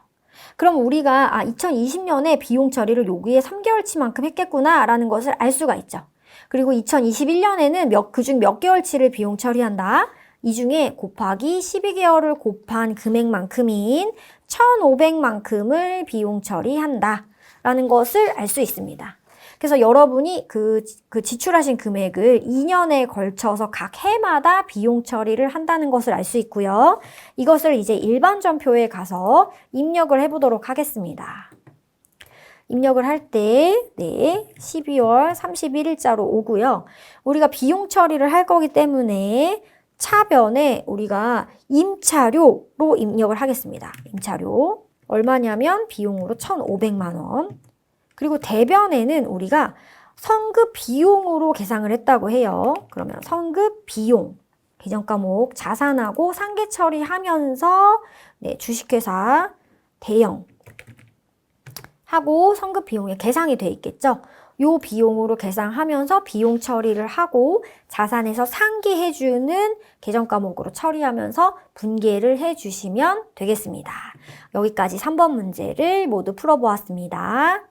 그럼 우리가 2020년에 비용 처리를 여기에 3개월치만큼 했겠구나 라는 것을 알 수가 있죠. 그리고 2021년에는 그중 몇 개월치를 비용 처리한다. 이 중에 곱하기 12개월을 곱한 금액만큼인 1,500만큼을 비용 처리한다 라는 것을 알 수 있습니다. 그래서 여러분이 그 지출하신 금액을 2년에 걸쳐서 각 해마다 비용 처리를 한다는 것을 알 수 있고요. 이것을 이제 일반전표에 가서 입력을 해보도록 하겠습니다. 입력을 할 때, 12월 31일자로 오고요. 우리가 비용 처리를 할 거기 때문에 차변에 우리가 임차료로 입력을 하겠습니다. 임차료. 얼마냐면 비용으로 1,500만 원. 그리고 대변에는 우리가 성급 비용으로 계상을 했다고 해요. 그러면 성급 비용. 계정과목 자산하고 상계 처리하면서 주식회사 대형 하고 성급 비용에 계상이 돼 있겠죠. 요 비용으로 계상하면서 비용 처리를 하고 자산에서 상기해주는 계정과목으로 처리하면서 분계를 해주시면 되겠습니다. 여기까지 3번 문제를 모두 풀어보았습니다.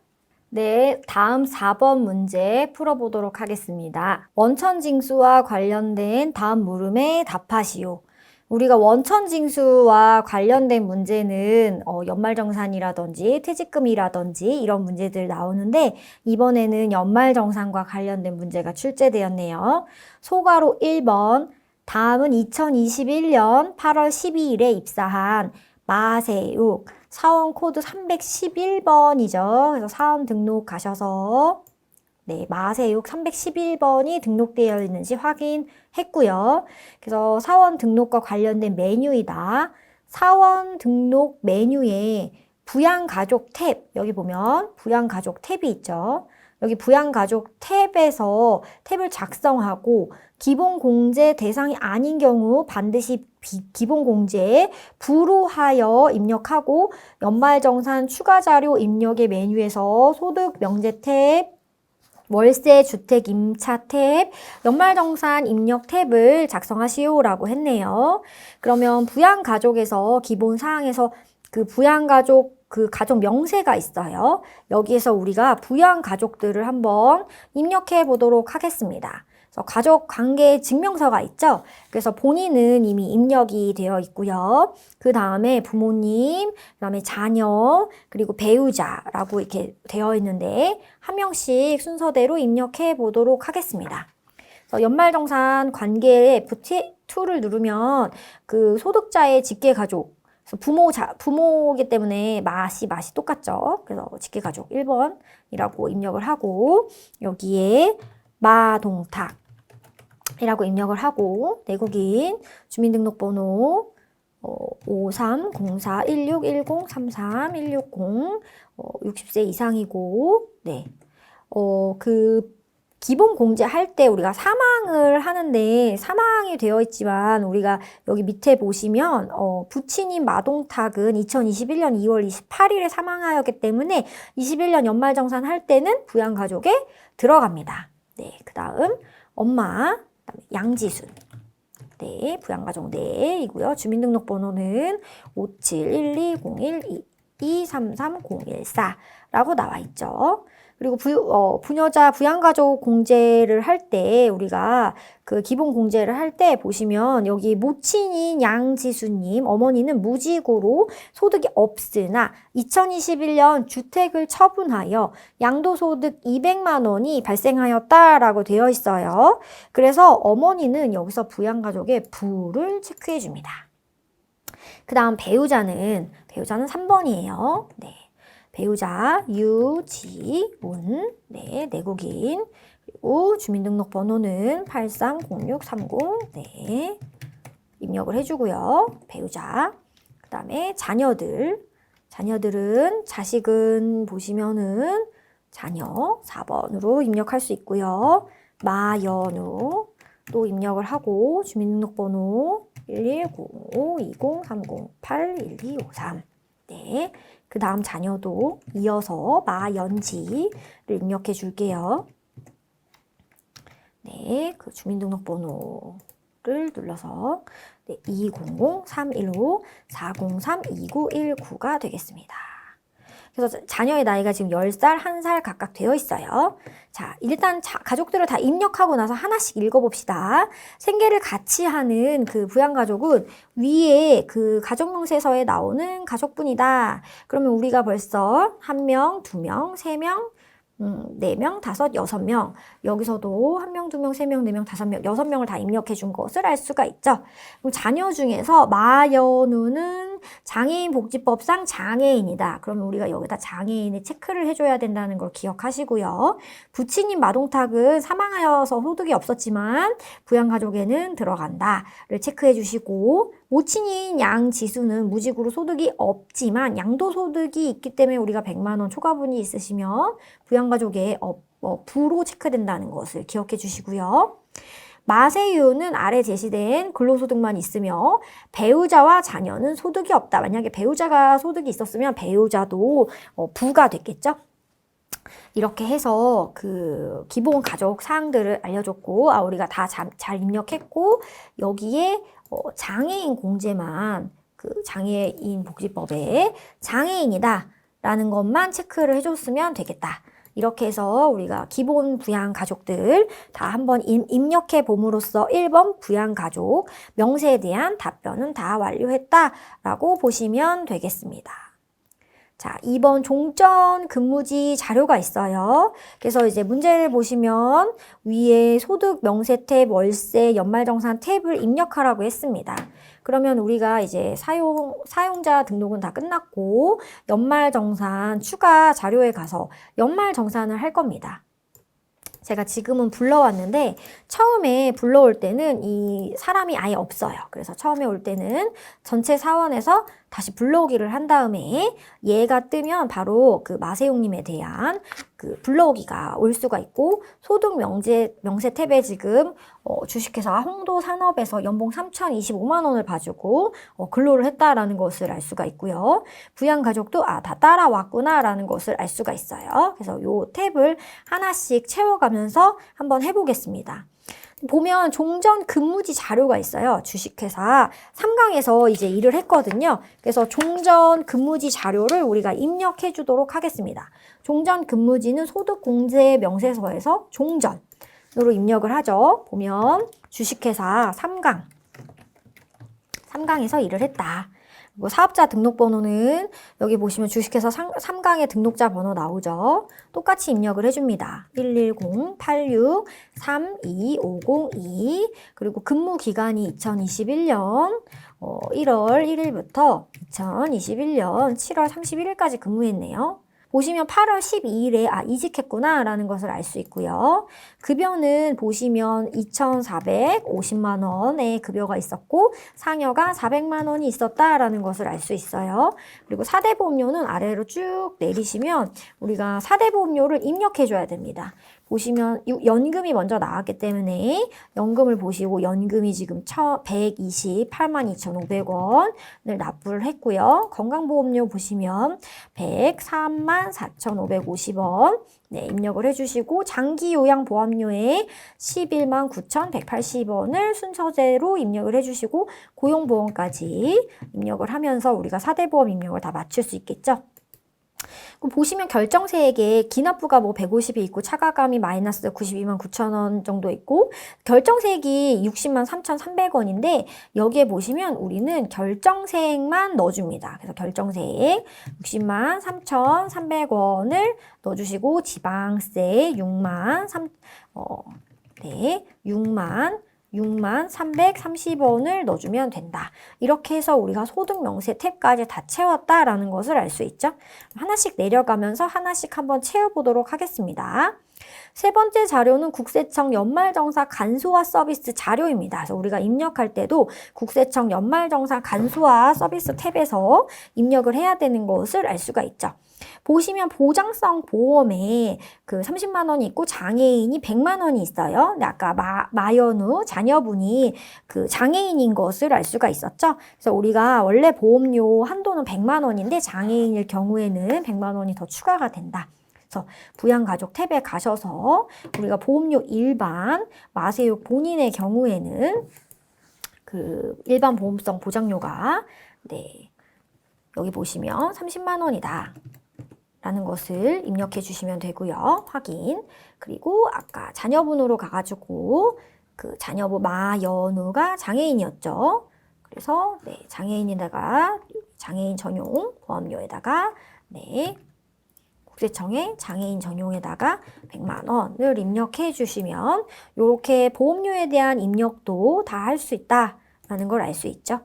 네, 다음 4번 문제 풀어보도록 하겠습니다. 원천징수와 관련된 다음 물음에 답하시오. 우리가 원천징수와 관련된 문제는 연말정산이라든지 퇴직금이라든지 이런 문제들 나오는데 이번에는 연말정산과 관련된 문제가 출제되었네요. 소괄호 1번, 다음은 2021년 8월 12일에 입사한 마세욱, 사원 코드 311번이죠. 그래서 사원 등록 가셔서 마세육 311번이 등록되어 있는지 확인했고요. 그래서 사원 등록과 관련된 메뉴이다. 사원 등록 메뉴에 부양가족 탭, 여기 보면 부양가족 탭이 있죠. 여기 부양가족 탭에서 탭을 작성하고 기본공제 대상이 아닌 경우 반드시 기본공제에 불호하여 입력하고 연말정산 추가자료 입력의 메뉴에서 소득명제 탭, 월세 주택 임차 탭, 연말정산 입력 탭을 작성하시오라고 했네요. 그러면 부양가족에서 기본사항에서 그 부양가족 그 가족 명세가 있어요. 여기에서 우리가 부양가족들을 한번 입력해 보도록 하겠습니다. 그래서 가족 관계 증명서가 있죠. 그래서 본인은 이미 입력이 되어 있고요. 그 다음에 부모님, 그 다음에 자녀, 그리고 배우자라고 이렇게 되어 있는데 한 명씩 순서대로 입력해 보도록 하겠습니다. 그래서 연말정산 관계에 F2를 누르면 그 소득자의 직계가족, 부모이기 때문에 맛이 똑같죠. 그래서 직계가족 1번이라고 입력을 하고 여기에 마동탁 이라고 입력을 하고 내국인 주민등록번호 53041610331660 60세 이상이고 그 기본 공제할 때 우리가 사망을 하는데 사망이 되어 있지만 우리가 여기 밑에 보시면 부친인 마동탁은 2021년 2월 28일에 사망하였기 때문에 21년 연말정산 할 때는 부양가족에 들어갑니다. 그 다음 엄마 양지순 부양가족 이고요. 주민등록번호는 571201233014라고 나와 있죠. 그리고 부녀자 부양가족 공제를 할 때 우리가 그 기본 공제를 할 때 보시면 여기 모친인 양지수님 어머니는 무직으로 소득이 없으나 2021년 주택을 처분하여 양도소득 200만 원이 발생하였다라고 되어 있어요. 그래서 어머니는 여기서 부양가족의 부를 체크해 줍니다. 그 다음 배우자는 3번이에요. 배우자 유지운 내국인 그리고 주민등록번호는 830630 입력을 해주고요. 배우자 그 다음에 자녀들은 자식은 보시면은 자녀 4번으로 입력할 수 있고요. 마연우 또 입력을 하고 주민등록번호 11052030812253. 네. 그 다음 자녀도 이어서 마연지를 입력해 줄게요. 네. 그 주민등록번호를 눌러서 네, 200-315-403-2919가 되겠습니다. 그래서 자녀의 나이가 지금 10살, 1살 각각 되어 있어요. 자, 일단 가족들을 다 입력하고 나서 하나씩 읽어봅시다. 생계를 같이 하는 그 부양가족은 위에 그 가족명세서에 나오는 가족분이다. 그러면 우리가 벌써 1명, 2명, 3명, 4명, 5, 6명. 여기서도 1명, 2명, 3명, 4명, 5명, 6명을 다 입력해 준 것을 알 수가 있죠. 그럼 자녀 중에서 마연우는 장애인 복지법상 장애인이다. 그러면 우리가 여기다 장애인을 체크를 해줘야 된다는 걸 기억하시고요. 부친인 마동탁은 사망하여서 소득이 없었지만 부양가족에는 들어간다를 체크해 주시고, 모친인 양지수는 무직으로 소득이 없지만 양도소득이 있기 때문에 우리가 100만 원 초과분이 있으시면 부양가족의 부로 체크된다는 것을 기억해 주시고요. 마세유는 아래 제시된 근로소득만 있으며 배우자와 자녀는 소득이 없다. 만약에 배우자가 소득이 있었으면 배우자도 부가 됐겠죠. 이렇게 해서 그 기본 가족 사항들을 알려줬고, 우리가 다 잘 입력했고, 여기에 장애인 공제만 그 장애인 복지법에 장애인이다 라는 것만 체크를 해줬으면 되겠다. 이렇게 해서 우리가 기본 부양 가족들 다 한번 입력해 봄으로써 1번 부양 가족 명세에 대한 답변은 다 완료했다라고 보시면 되겠습니다. 자, 2번 종전 근무지 자료가 있어요. 그래서 이제 문제를 보시면 위에 소득 명세 탭, 월세, 연말정산 탭을 입력하라고 했습니다. 그러면 우리가 이제 사용자 등록은 다 끝났고 연말정산 추가 자료에 가서 연말정산을 할 겁니다. 제가 지금은 불러왔는데 처음에 불러올 때는 이 사람이 아예 없어요. 그래서 처음에 올 때는 전체 사원에서 다시 불러오기를 한 다음에 얘가 뜨면 바로 그 마세용님에 대한 그 불러오기가 올 수가 있고, 소득 명세 탭에 지금 주식회사 홍도산업에서 연봉 3,025만 원을 봐주고 근로를 했다라는 것을 알 수가 있고요. 부양가족도 다 따라왔구나라는 것을 알 수가 있어요. 그래서 요 탭을 하나씩 채워가면서 한번 해보겠습니다. 보면 종전 근무지 자료가 있어요. 주식회사 3강에서 이제 일을 했거든요. 그래서 종전 근무지 자료를 우리가 입력해 주도록 하겠습니다. 종전 근무지는 소득공제 명세서에서 종전으로 입력을 하죠. 보면 주식회사 3강에서 일을 했다. 그리고 사업자 등록번호는 여기 보시면 주식회사 3강의 등록자 번호 나오죠. 똑같이 입력을 해줍니다. 110-86-32502. 그리고 근무 기간이 2021년 1월 1일부터 2021년 7월 31일까지 근무했네요. 보시면 8월 12일에 이직했구나 라는 것을 알 수 있고요. 급여는 보시면 2,450만 원의 급여가 있었고 상여가 400만 원이 있었다라는 것을 알 수 있어요. 그리고 4대 보험료는 아래로 쭉 내리시면 우리가 4대 보험료를 입력해 줘야 됩니다. 보시면 연금이 먼저 나왔기 때문에 연금을 보시고 연금이 지금 128만 2,500원을 납부를 했고요. 건강보험료 보시면 103만 4,550원 네, 입력을 해주시고 장기요양보험료에 11만 9,180원을 순서대로 입력을 해주시고 고용보험까지 입력을 하면서 우리가 4대 보험 입력을 다 맞출 수 있겠죠. 보시면 결정세액에 기납부가 150이 있고 차가감이 마이너스 92만 9천 원 정도 있고 결정세액이 60만 3,300원인데 여기에 보시면 우리는 결정세액만 넣어줍니다. 그래서 결정세액 60만 3,300원을 넣어주시고 지방세 6만 330원을 넣어주면 된다. 이렇게 해서 우리가 소득 명세 탭까지 다 채웠다라는 것을 알 수 있죠. 하나씩 내려가면서 하나씩 한번 채워보도록 하겠습니다. 세 번째 자료는 국세청 연말정산 간소화 서비스 자료입니다. 그래서 우리가 입력할 때도 국세청 연말정산 간소화 서비스 탭에서 입력을 해야 되는 것을 알 수가 있죠. 보시면 보장성 보험에 그 30만 원이 있고 장애인이 100만 원이 있어요. 근데 아까 마연우 자녀분이 그 장애인인 것을 알 수가 있었죠. 그래서 우리가 원래 보험료 한도는 100만 원인데 장애인일 경우에는 100만 원이 더 추가가 된다. 그래서 부양가족 탭에 가셔서 우리가 보험료 일반 마세육 본인의 경우에는 그 일반 보험성 보장료가 네 여기 보시면 30만 원이다 라는 것을 입력해 주시면 되고요. 확인. 그리고 아까 자녀분으로 가가지고 그 자녀분 마연우가 장애인이었죠. 그래서 네 장애인에다가 장애인 전용 보험료에다가 네 국세청에 장애인 전용에다가 100만 원을 입력해 주시면 이렇게 보험료에 대한 입력도 다 할 수 있다라는 걸 알 수 있죠.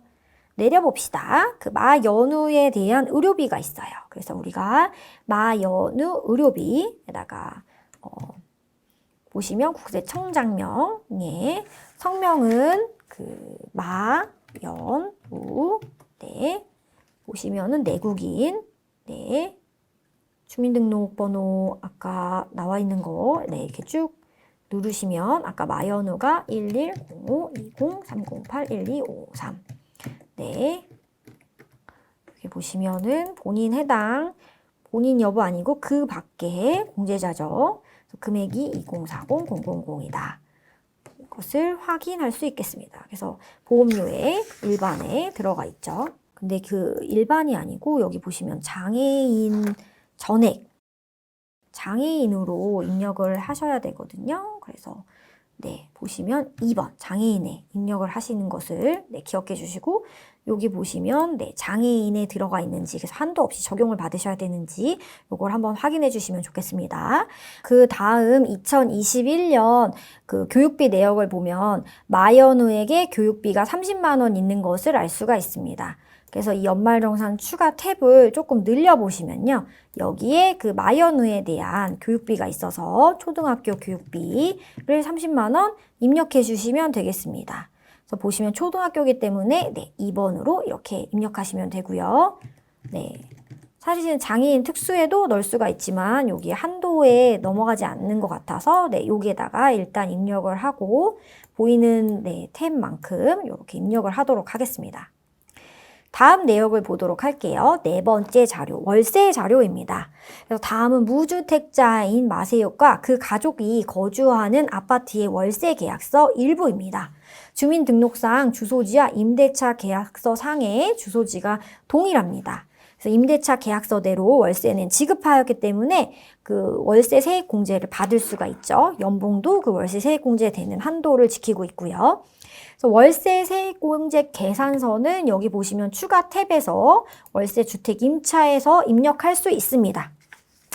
내려봅시다. 그 마연우에 대한 의료비가 있어요. 그래서 우리가 마연우 의료비에다가 보시면 국세청장명에 성명은 그 마연우 네 보시면은 내국인 네 주민등록번호 아까 나와 있는 거 네, 이렇게 쭉 누르시면 아까 마연우가 11052030812553 네. 여기 보시면은 본인 해당 본인 여부 아니고 그 밖에 공제자죠. 금액이 2040-000이다. 이것을 확인할 수 있겠습니다. 그래서 보험료에 일반에 들어가 있죠. 근데 그 일반이 아니고 여기 보시면 장애인 전액 장애인으로 입력을 하셔야 되거든요. 그래서 네 보시면 2번 장애인에 입력을 하시는 것을 네, 기억해 주시고 여기 보시면 네 장애인에 들어가 있는지 그래서 한도 없이 적용을 받으셔야 되는지 이걸 한번 확인해 주시면 좋겠습니다. 그 다음 2021년 그 교육비 내역을 보면 마연우에게 교육비가 30만 원 있는 것을 알 수가 있습니다. 그래서 이 연말정산 추가 탭을 조금 늘려보시면요. 여기에 그 마연우에 대한 교육비가 있어서 초등학교 교육비를 30만 원 입력해 주시면 되겠습니다. 그래서 보시면 초등학교이기 때문에 네, 2번으로 이렇게 입력하시면 되고요. 네. 사실은 장애인 특수에도 넣을 수가 있지만 여기 한도에 넘어가지 않는 것 같아서 네, 여기에다가 일단 입력을 하고 보이는 네, 탭만큼 이렇게 입력을 하도록 하겠습니다. 다음 내역을 보도록 할게요. 네 번째 자료, 월세 자료입니다. 그래서 다음은 무주택자인 마세육과 그 가족이 거주하는 아파트의 월세 계약서 일부입니다. 주민등록상 주소지와 임대차 계약서 상의 주소지가 동일합니다. 그래서 임대차 계약서대로 월세는 지급하였기 때문에 그 월세 세액 공제를 받을 수가 있죠. 연봉도 그 월세 세액 공제되는 한도를 지키고 있고요. 월세 세액공제 계산서는 여기 보시면 추가 탭에서 월세 주택 임차에서 입력할 수 있습니다.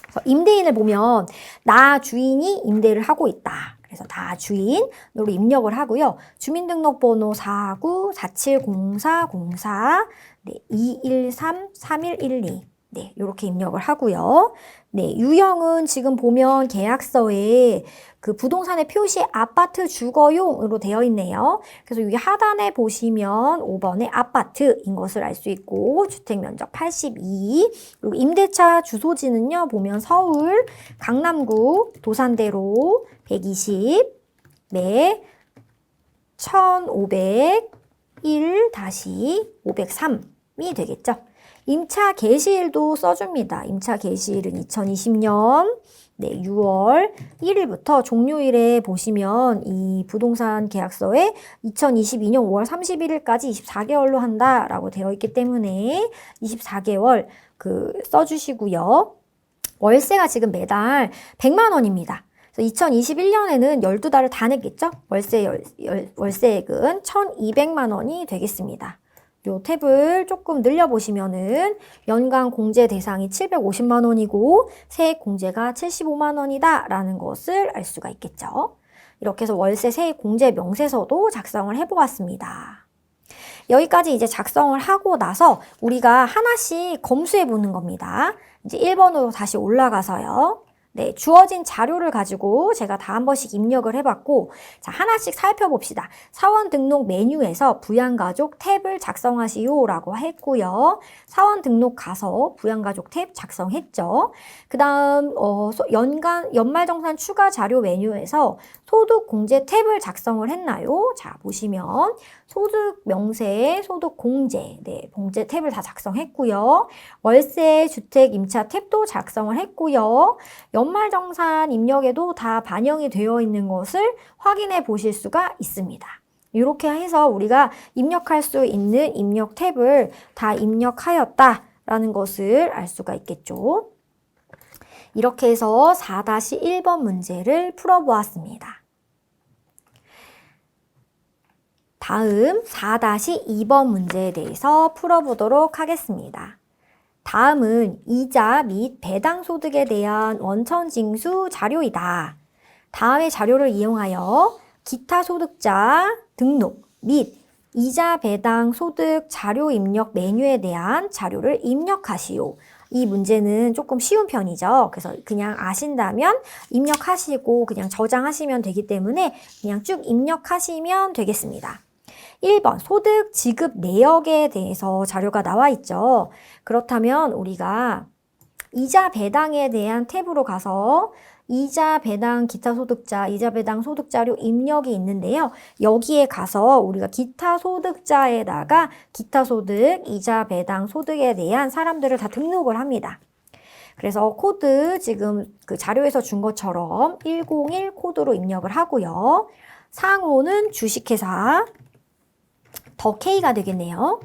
그래서 임대인을 보면 나 주인이 임대를 하고 있다. 그래서 나 주인으로 입력을 하고요. 주민등록번호 49470404 네, 2133112 네, 이렇게 입력을 하고요. 네, 유형은 지금 보면 계약서에 그 부동산의 표시 아파트 주거용으로 되어 있네요. 그래서 여기 하단에 보시면 5번에 아파트인 것을 알 수 있고 주택 면적 82 그리고 임대차 주소지는요. 보면 서울 강남구 도산대로 120 네, 1501-503이 되겠죠. 임차 개시일도 써줍니다. 임차 개시일은 2020년 네, 6월 1일부터 종료일에 보시면 이 부동산 계약서에 2022년 5월 31일까지 24개월로 한다라고 되어 있기 때문에 24개월 그 써주시고요. 월세가 지금 매달 100만 원입니다. 2021년에는 12달을 다 냈겠죠? 월세액은 1,200만 원이 되겠습니다. 요 탭을 조금 늘려보시면은 연간 공제 대상이 750만 원이고 세액 공제가 75만 원이다 라는 것을 알 수가 있겠죠. 이렇게 해서 월세 세액 공제 명세서도 작성을 해보았습니다. 여기까지 이제 작성을 하고 나서 우리가 하나씩 검수해 보는 겁니다. 이제 1번으로 다시 올라가서요. 네, 주어진 자료를 가지고 제가 다 한 번씩 입력을 해봤고, 자, 하나씩 살펴봅시다. 사원 등록 메뉴에서 부양가족 탭을 작성하시오라고 했고요. 사원 등록 가서 부양가족 탭 작성했죠. 그 다음, 연말정산 추가 자료 메뉴에서 소득 공제 탭을 작성을 했나요? 자, 보시면 소득 명세, 소득 공제, 네, 공제 탭을 다 작성했고요. 월세, 주택, 임차 탭도 작성을 했고요. 연말정산 입력에도 다 반영이 되어 있는 것을 확인해 보실 수가 있습니다. 이렇게 해서 우리가 입력할 수 있는 입력 탭을 다 입력하였다라는 것을 알 수가 있겠죠. 이렇게 해서 4-1번 문제를 풀어보았습니다. 다음 4-2번 문제에 대해서 풀어보도록 하겠습니다. 다음은 이자 및 배당 소득에 대한 원천징수 자료이다. 다음의 자료를 이용하여 기타 소득자 등록 및 이자 배당 소득 자료 입력 메뉴에 대한 자료를 입력하시오. 이 문제는 조금 쉬운 편이죠. 그래서 그냥 아신다면 입력하시고 그냥 저장하시면 되기 때문에 그냥 쭉 입력하시면 되겠습니다. 1번 소득 지급 내역에 대해서 자료가 나와 있죠. 그렇다면 우리가 이자 배당에 대한 탭으로 가서 이자 배당 기타 소득자, 이자 배당 소득자료 입력이 있는데요. 여기에 가서 우리가 기타 소득자에다가 기타 소득, 이자 배당 소득에 대한 사람들을 다 등록을 합니다. 그래서 코드 지금 그 자료에서 준 것처럼 101 코드로 입력을 하고요. 상호는 주식회사 더 K가 되겠네요.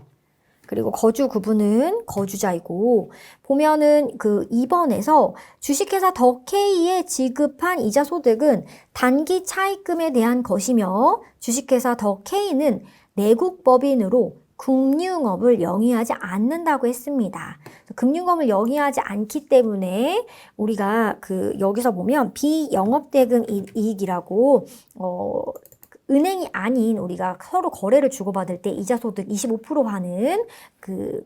그리고 거주 구분은 거주자이고, 보면은 그 2번에서 주식회사 더 K에 지급한 이자 소득은 단기 차입금에 대한 것이며, 주식회사 더 K는 내국법인으로 금융업을 영위하지 않는다고 했습니다. 금융업을 영위하지 않기 때문에 우리가 여기서 보면 비영업대금 이익이라고 은행이 아닌 우리가 서로 거래를 주고받을 때 이자 소득 25% 하는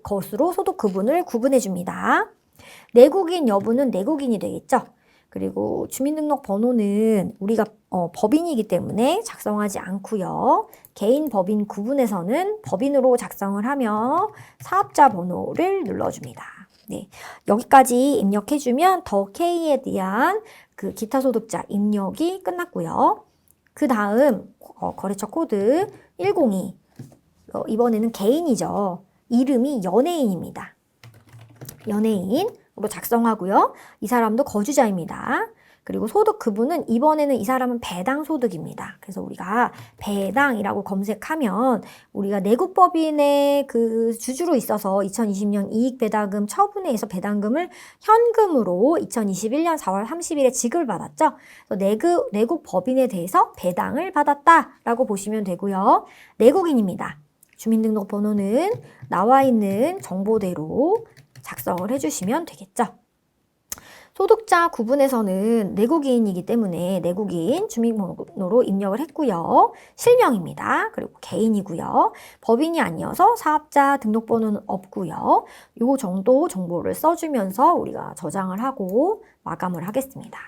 것으로 소득 구분을 구분해 줍니다. 내국인 여부는 내국인이 되겠죠. 그리고 주민등록번호는 우리가 법인이기 때문에 작성하지 않고요. 개인 법인 구분에서는 법인으로 작성을 하며 사업자 번호를 눌러줍니다. 네, 여기까지 입력해주면 더 K에 대한 기타 소득자 입력이 끝났고요. 그 다음 거래처 코드 102 이번에는 개인이죠. 이름이 연예인입니다. 연예인으로 작성하고요. 이 사람도 거주자입니다. 그리고 소득 구분은 이번에는 이 사람은 배당 소득입니다. 그래서 우리가 배당이라고 검색하면 우리가 내국법인의 주주로 있어서 2020년 이익배당금 처분에 의해서 배당금을 현금으로 2021년 4월 30일에 지급을 받았죠. 그래서 내국법인에 대해서 배당을 받았다라고 보시면 되고요. 내국인입니다. 주민등록번호는 나와 있는 정보대로 작성을 해주시면 되겠죠. 소득자 구분에서는 내국인이기 때문에 내국인 주민번호로 입력을 했고요. 실명입니다. 그리고 개인이고요. 법인이 아니어서 사업자 등록번호는 없고요. 요 정도 정보를 써주면서 우리가 저장을 하고 마감을 하겠습니다.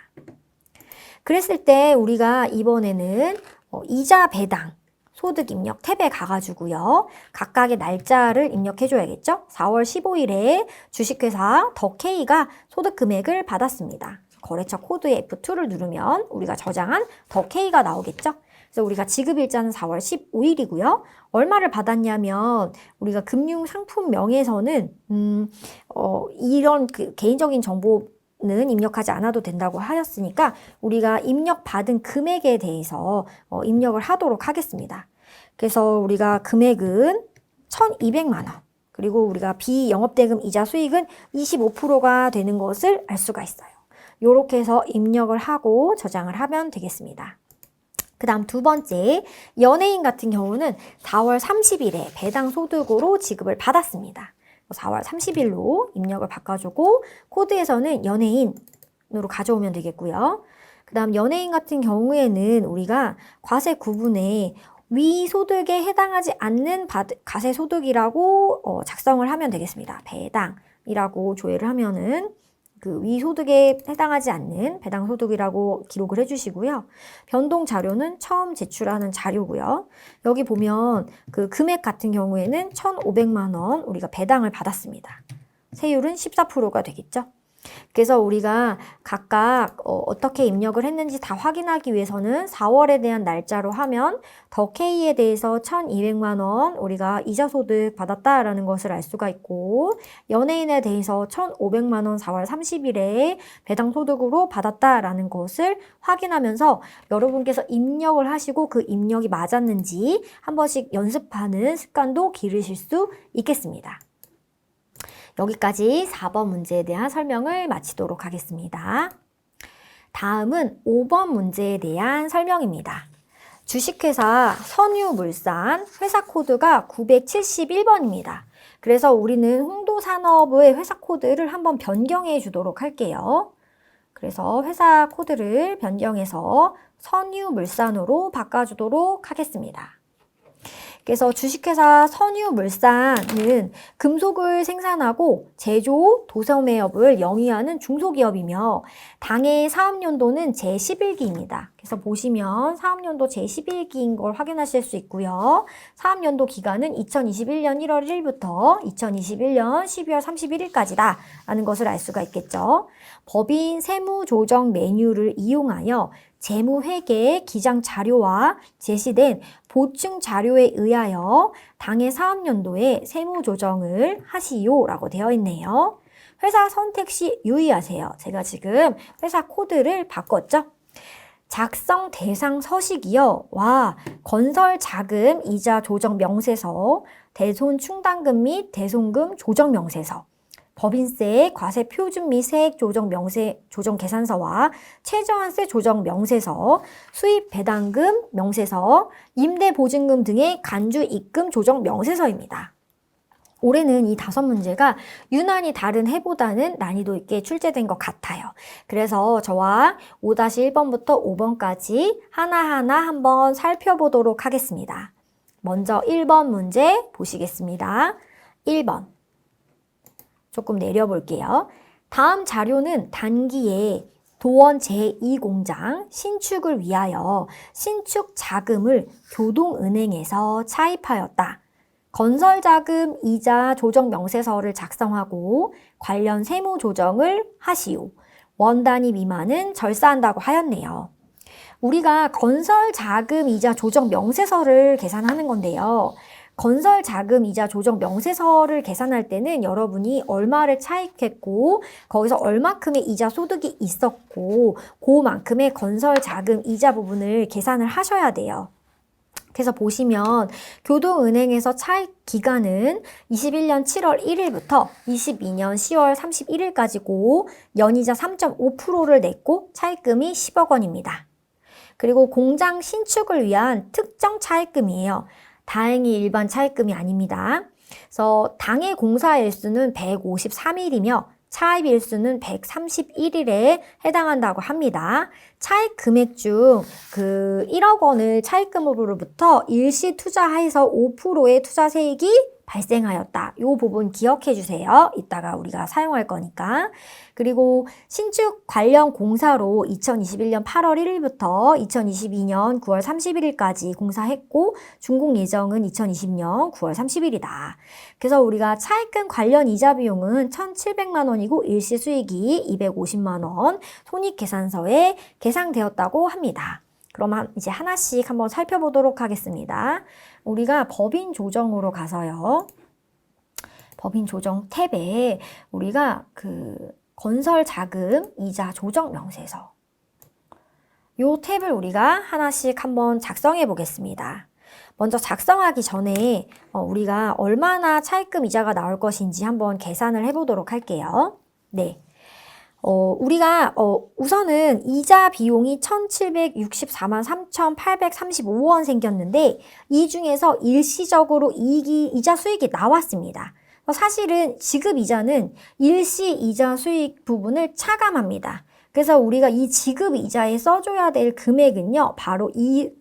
그랬을 때 우리가 이번에는 이자 배당 소득 입력 탭에 가가지고요. 각각의 날짜를 입력해줘야겠죠? 4월 15일에 주식회사 더 K가 소득 금액을 받았습니다. 거래처 코드 F2를 누르면 우리가 저장한 더 K가 나오겠죠? 그래서 우리가 지급일자는 4월 15일이고요. 얼마를 받았냐면 우리가 금융상품명에서는 이런 개인적인 정보는 입력하지 않아도 된다고 하였으니까 우리가 입력받은 금액에 대해서 입력을 하도록 하겠습니다. 그래서 우리가 금액은 1,200만 원, 그리고 우리가 비영업대금 이자 수익은 25%가 되는 것을 알 수가 있어요. 이렇게 해서 입력을 하고 저장을 하면 되겠습니다. 그 다음 두 번째, 연예인 같은 경우는 4월 30일에 배당 소득으로 지급을 받았습니다. 4월 30일로 입력을 바꿔주고 코드에서는 연예인으로 가져오면 되겠고요. 그 다음 연예인 같은 경우에는 우리가 과세 구분에 위 소득에 해당하지 않는 과세 소득이라고 작성을 하면 되겠습니다. 배당이라고 조회를 하면은 그 위소득에 해당하지 않는 배당소득이라고 기록을 해주시고요. 변동 자료는 처음 제출하는 자료고요. 여기 보면 그 금액 같은 경우에는 1,500만 원 우리가 배당을 받았습니다. 세율은 14%가 되겠죠. 그래서 우리가 각각 어떻게 입력을 했는지 다 확인하기 위해서는 4월에 대한 날짜로 하면 더 K에 대해서 1,200만 원 우리가 이자소득 받았다라는 것을 알 수가 있고, 연예인에 대해서 1,500만 원 4월 30일에 배당소득으로 받았다라는 것을 확인하면서 여러분께서 입력을 하시고 그 입력이 맞았는지 한 번씩 연습하는 습관도 기르실 수 있겠습니다. 여기까지 4번 문제에 대한 설명을 마치도록 하겠습니다. 다음은 5번 문제에 대한 설명입니다. 주식회사 선유물산 회사 코드가 971번입니다. 그래서 우리는 홍도산업의 회사 코드를 한번 변경해 주도록 할게요. 그래서 회사 코드를 변경해서 선유물산으로 바꿔주도록 하겠습니다. 그래서 주식회사 선유물산은 금속을 생산하고 제조, 도소매업을 영위하는 중소기업이며 당해 사업연도는 제11기입니다. 그래서 보시면 사업연도 제11기인 걸 확인하실 수 있고요. 사업연도 기간은 2021년 1월 1일부터 2021년 12월 31일까지다 라는 것을 알 수가 있겠죠. 법인 세무조정 메뉴를 이용하여 재무회계 기장 자료와 제시된 보충 자료에 의하여 당해 사업연도에 세무조정을 하시오라고 되어 있네요. 회사 선택 시 유의하세요. 제가 지금 회사 코드를 바꿨죠? 작성 대상 서식이요. 와, 건설 자금 이자 조정 명세서, 대손 충당금 및 대손금 조정 명세서, 법인세, 과세 표준 및 세액 조정 명세 조정 계산서와 최저한세 조정 명세서, 수입 배당금 명세서, 임대 보증금 등의 간주 입금 조정 명세서입니다. 올해는 이 5문제가 유난히 다른 해보다는 난이도 있게 출제된 것 같아요. 그래서 저와 5-1번부터 5번까지 하나하나 한번 살펴보도록 하겠습니다. 먼저 1번 문제 보시겠습니다. 1번. 조금 내려볼게요. 다음 자료는 단기에 도원 제2공장 신축을 위하여 신축 자금을 교동은행에서 차입하였다. 건설자금 이자 조정 명세서를 작성하고 관련 세무 조정을 하시오. 원 단위 미만은 절사한다고 하였네요. 우리가 건설자금 이자 조정 명세서를 계산하는 건데요. 건설 자금 이자 조정 명세서를 계산할 때는 여러분이 얼마를 차입했고 거기서 얼마큼의 이자 소득이 있었고 그만큼의 건설 자금 이자 부분을 계산을 하셔야 돼요. 그래서 보시면 교동은행에서 차입 기간은 21년 7월 1일부터 22년 10월 31일까지고 연이자 3.5%를 냈고 차입금이 10억 원입니다. 그리고 공장 신축을 위한 특정 차입금이에요. 다행히 일반 차입금이 아닙니다. 그래서 당해 공사 일수는 153일이며 차입 일수는 131일에 해당한다고 합니다. 차입 금액 중 그 1억 원을 차입금으로부터 일시 투자해서 5%의 투자세액이 발생하였다. 이 부분 기억해 주세요. 이따가 우리가 사용할 거니까. 그리고 신축 관련 공사로 2021년 8월 1일부터 2022년 9월 31일까지 공사했고 준공 예정은 2020년 9월 30일이다. 그래서 우리가 차입금 관련 이자 비용은 1,700만 원이고 일시 수익이 250만 원 손익계산서에 계상되었다고 합니다. 그럼 이제 하나씩 한번 살펴보도록 하겠습니다. 우리가 법인 조정으로 가서요. 법인 조정 탭에 우리가 그 건설 자금 이자 조정 명세서 요 탭을 우리가 하나씩 한번 작성해 보겠습니다. 먼저 작성하기 전에 우리가 얼마나 차입금 이자가 나올 것인지 한번 계산을 해보도록 할게요. 네. 우리가 우선은 이자 비용이 1,764만 3,835원 생겼는데 이 중에서 일시적으로 이자 수익이 나왔습니다. 사실은 지급 이자는 일시 이자 수익 부분을 차감합니다. 그래서 우리가 이 지급 이자에 써줘야 될 금액은요, 바로 이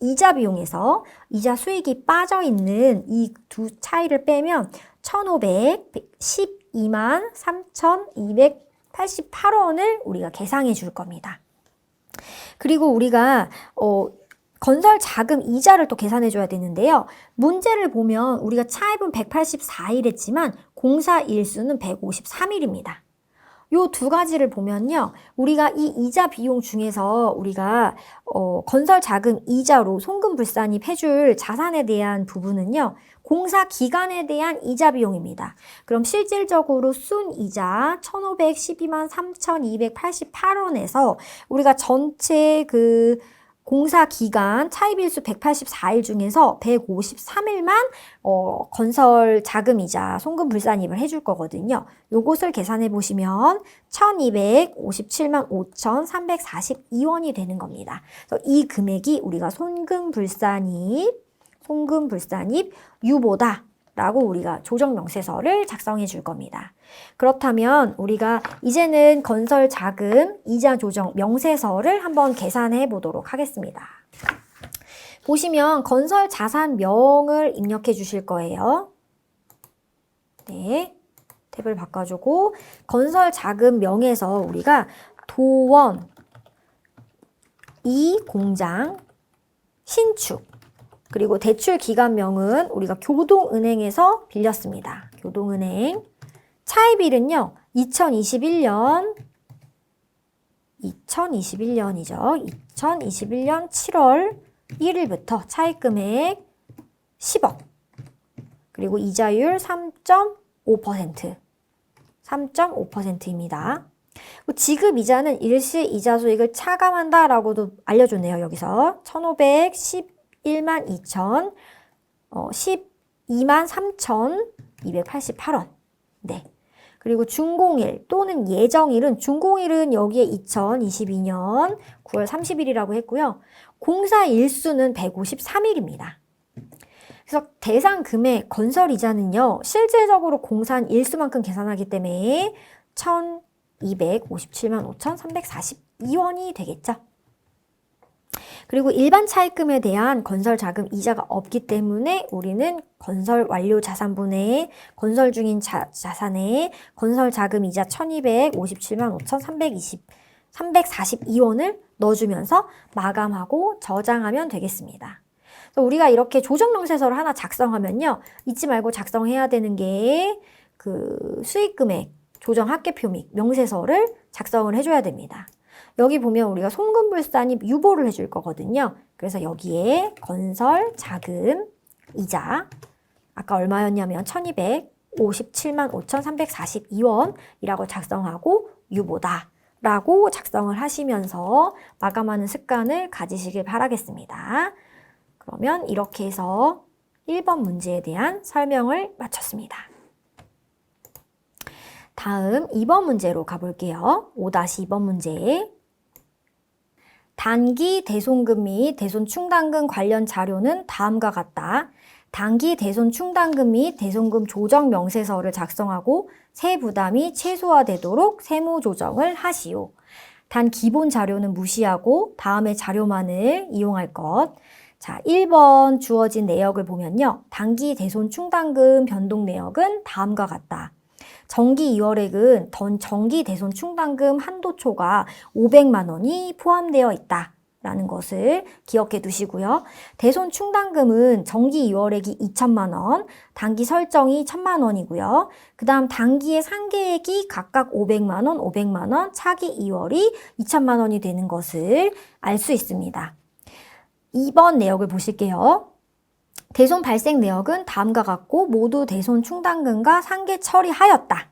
이자 비용에서 이자 수익이 빠져 있는 이 두 차이를 빼면 1,512만 3,200 88원을 우리가 계상해 줄 겁니다. 그리고 우리가 건설 자금 이자를 또 계산해 줘야 되는데요. 문제를 보면 우리가 차입은 184일 했지만 공사 일수는 153일입니다. 요 두 가지를 보면요. 우리가 이 이자 비용 중에서 우리가 건설 자금 이자로 송금불산입 해줄 자산에 대한 부분은요. 공사 기간에 대한 이자 비용입니다. 그럼 실질적으로 순이자 1,512만 3,288원에서 우리가 전체 그 공사 기간 차입일수 184일 중에서 153일만 건설 자금이자 송금불산입을 해줄 거거든요. 요것을 계산해 보시면 1,257만 5,342원이 되는 겁니다. 그래서 이 금액이 우리가 송금불산입 유보다 라고 우리가 조정명세서를 작성해 줄 겁니다. 그렇다면 우리가 이제는 건설 자금 이자 조정 명세서를 한번 계산해 보도록 하겠습니다. 보시면 건설 자산명을 입력해 주실 거예요. 네, 탭을 바꿔주고 건설 자금 명에서 우리가 도원, 이 공장, 신축 그리고 대출 기간명은 우리가 교동은행에서 빌렸습니다. 교동은행. 차입일은요. 2021년이죠. 2021년 7월 1일부터 차입금액 10억. 그리고 이자율 3.5%. 3.5%입니다. 지급이자는 일시 이자 소익을 차감한다라고도 알려줬네요. 여기서 1,511만 2천, 12만 3,288원. 네. 그리고 준공일 또는 예정일은 준공일은 여기에 2022년 9월 30일이라고 했고요. 공사 일수는 153일입니다. 그래서 대상 금액 건설 이자는요. 실질적으로 공사한 일수만큼 계산하기 때문에 1,257만 5,342원이 되겠죠. 그리고 일반 차입금에 대한 건설 자금 이자가 없기 때문에 우리는 건설 완료 자산분의 건설 중인 자산에 건설 자금 이자 1,257만 5,342원을 넣어주면서 마감하고 저장하면 되겠습니다. 우리가 이렇게 조정명세서를 하나 작성하면요. 잊지 말고 작성해야 되는 게 그 수익금액 조정 합계표 및 명세서를 작성을 해줘야 됩니다. 여기 보면 우리가 송금불산입 유보를 해줄 거거든요. 그래서 여기에 건설 자금 이자 아까 얼마였냐면 1,257만 5,342원이라고 작성하고 유보다 라고 작성을 하시면서 마감하는 습관을 가지시길 바라겠습니다. 그러면 이렇게 해서 1번 문제에 대한 설명을 마쳤습니다. 다음 2번 문제로 가볼게요. 5-2번 문제. 단기 대손금 및 대손 충당금 관련 자료는 다음과 같다. 단기 대손 충당금 및 대손금 조정 명세서를 작성하고 세부담이 최소화되도록 세무 조정을 하시오. 단 기본 자료는 무시하고 다음의 자료만을 이용할 것. 자, 1번 주어진 내역을 보면요. 단기 대손 충당금 변동 내역은 다음과 같다. 정기 2월액은 정기 대손 충당금 한도초가 500만 원이 포함되어 있다. 라는 것을 기억해 두시고요. 대손 충당금은 정기 2월액이 2천만 원, 단기 설정이 1,000만 원이고요. 그 다음 단기의 상계액이 각각 500만 원, 500만 원, 차기 2월이 2천만 원이 되는 것을 알 수 있습니다. 2번 내역을 보실게요. 대손 발생 내역은 다음과 같고 모두 대손 충당금과 상계 처리하였다.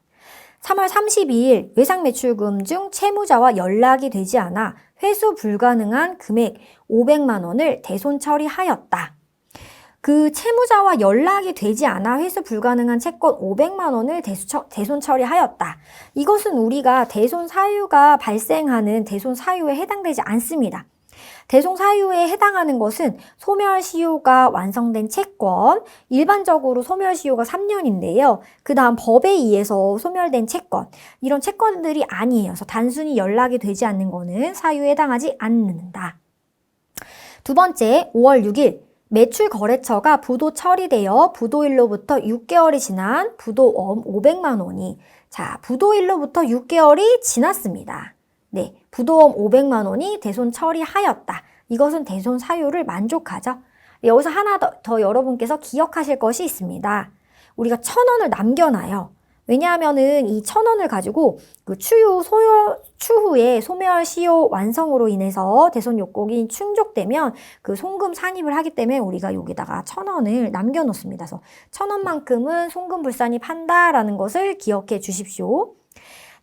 3월 32일 외상매출금 중 채무자와 연락이 되지 않아 회수 불가능한 금액 500만 원을 대손 처리하였다. 그 채무자와 연락이 되지 않아 회수 불가능한 채권 500만 원을 대손 처리하였다. 이것은 우리가 대손 사유가 발생하는 대손 사유에 해당되지 않습니다. 대손 사유에 해당하는 것은 소멸시효가 완성된 채권, 일반적으로 소멸시효가 3년인데요. 그 다음 법에 의해서 소멸된 채권, 이런 채권들이 아니에요. 그래서 단순히 연락이 되지 않는 거는 사유에 해당하지 않는다. 두 번째, 5월 6일 매출거래처가 부도 처리되어 부도일로부터 6개월이 지난 부도엄 500만 원이 자, 부도일로부터 6개월이 지났습니다. 네, 부도금 500만 원이 대손 처리하였다. 이것은 대손 사유를 만족하죠. 여기서 하나 더 여러분께서 기억하실 것이 있습니다. 우리가 1,000원을 남겨놔요. 왜냐하면은 이 1,000원을 가지고 그 추후에 소멸 시효 완성으로 인해서 대손 요건이 충족되면 그 송금 산입을 하기 때문에 우리가 여기다가 1,000원을 남겨놓습니다. 그래서 1,000원만큼은 송금 불산입 한다라는 것을 기억해 주십시오.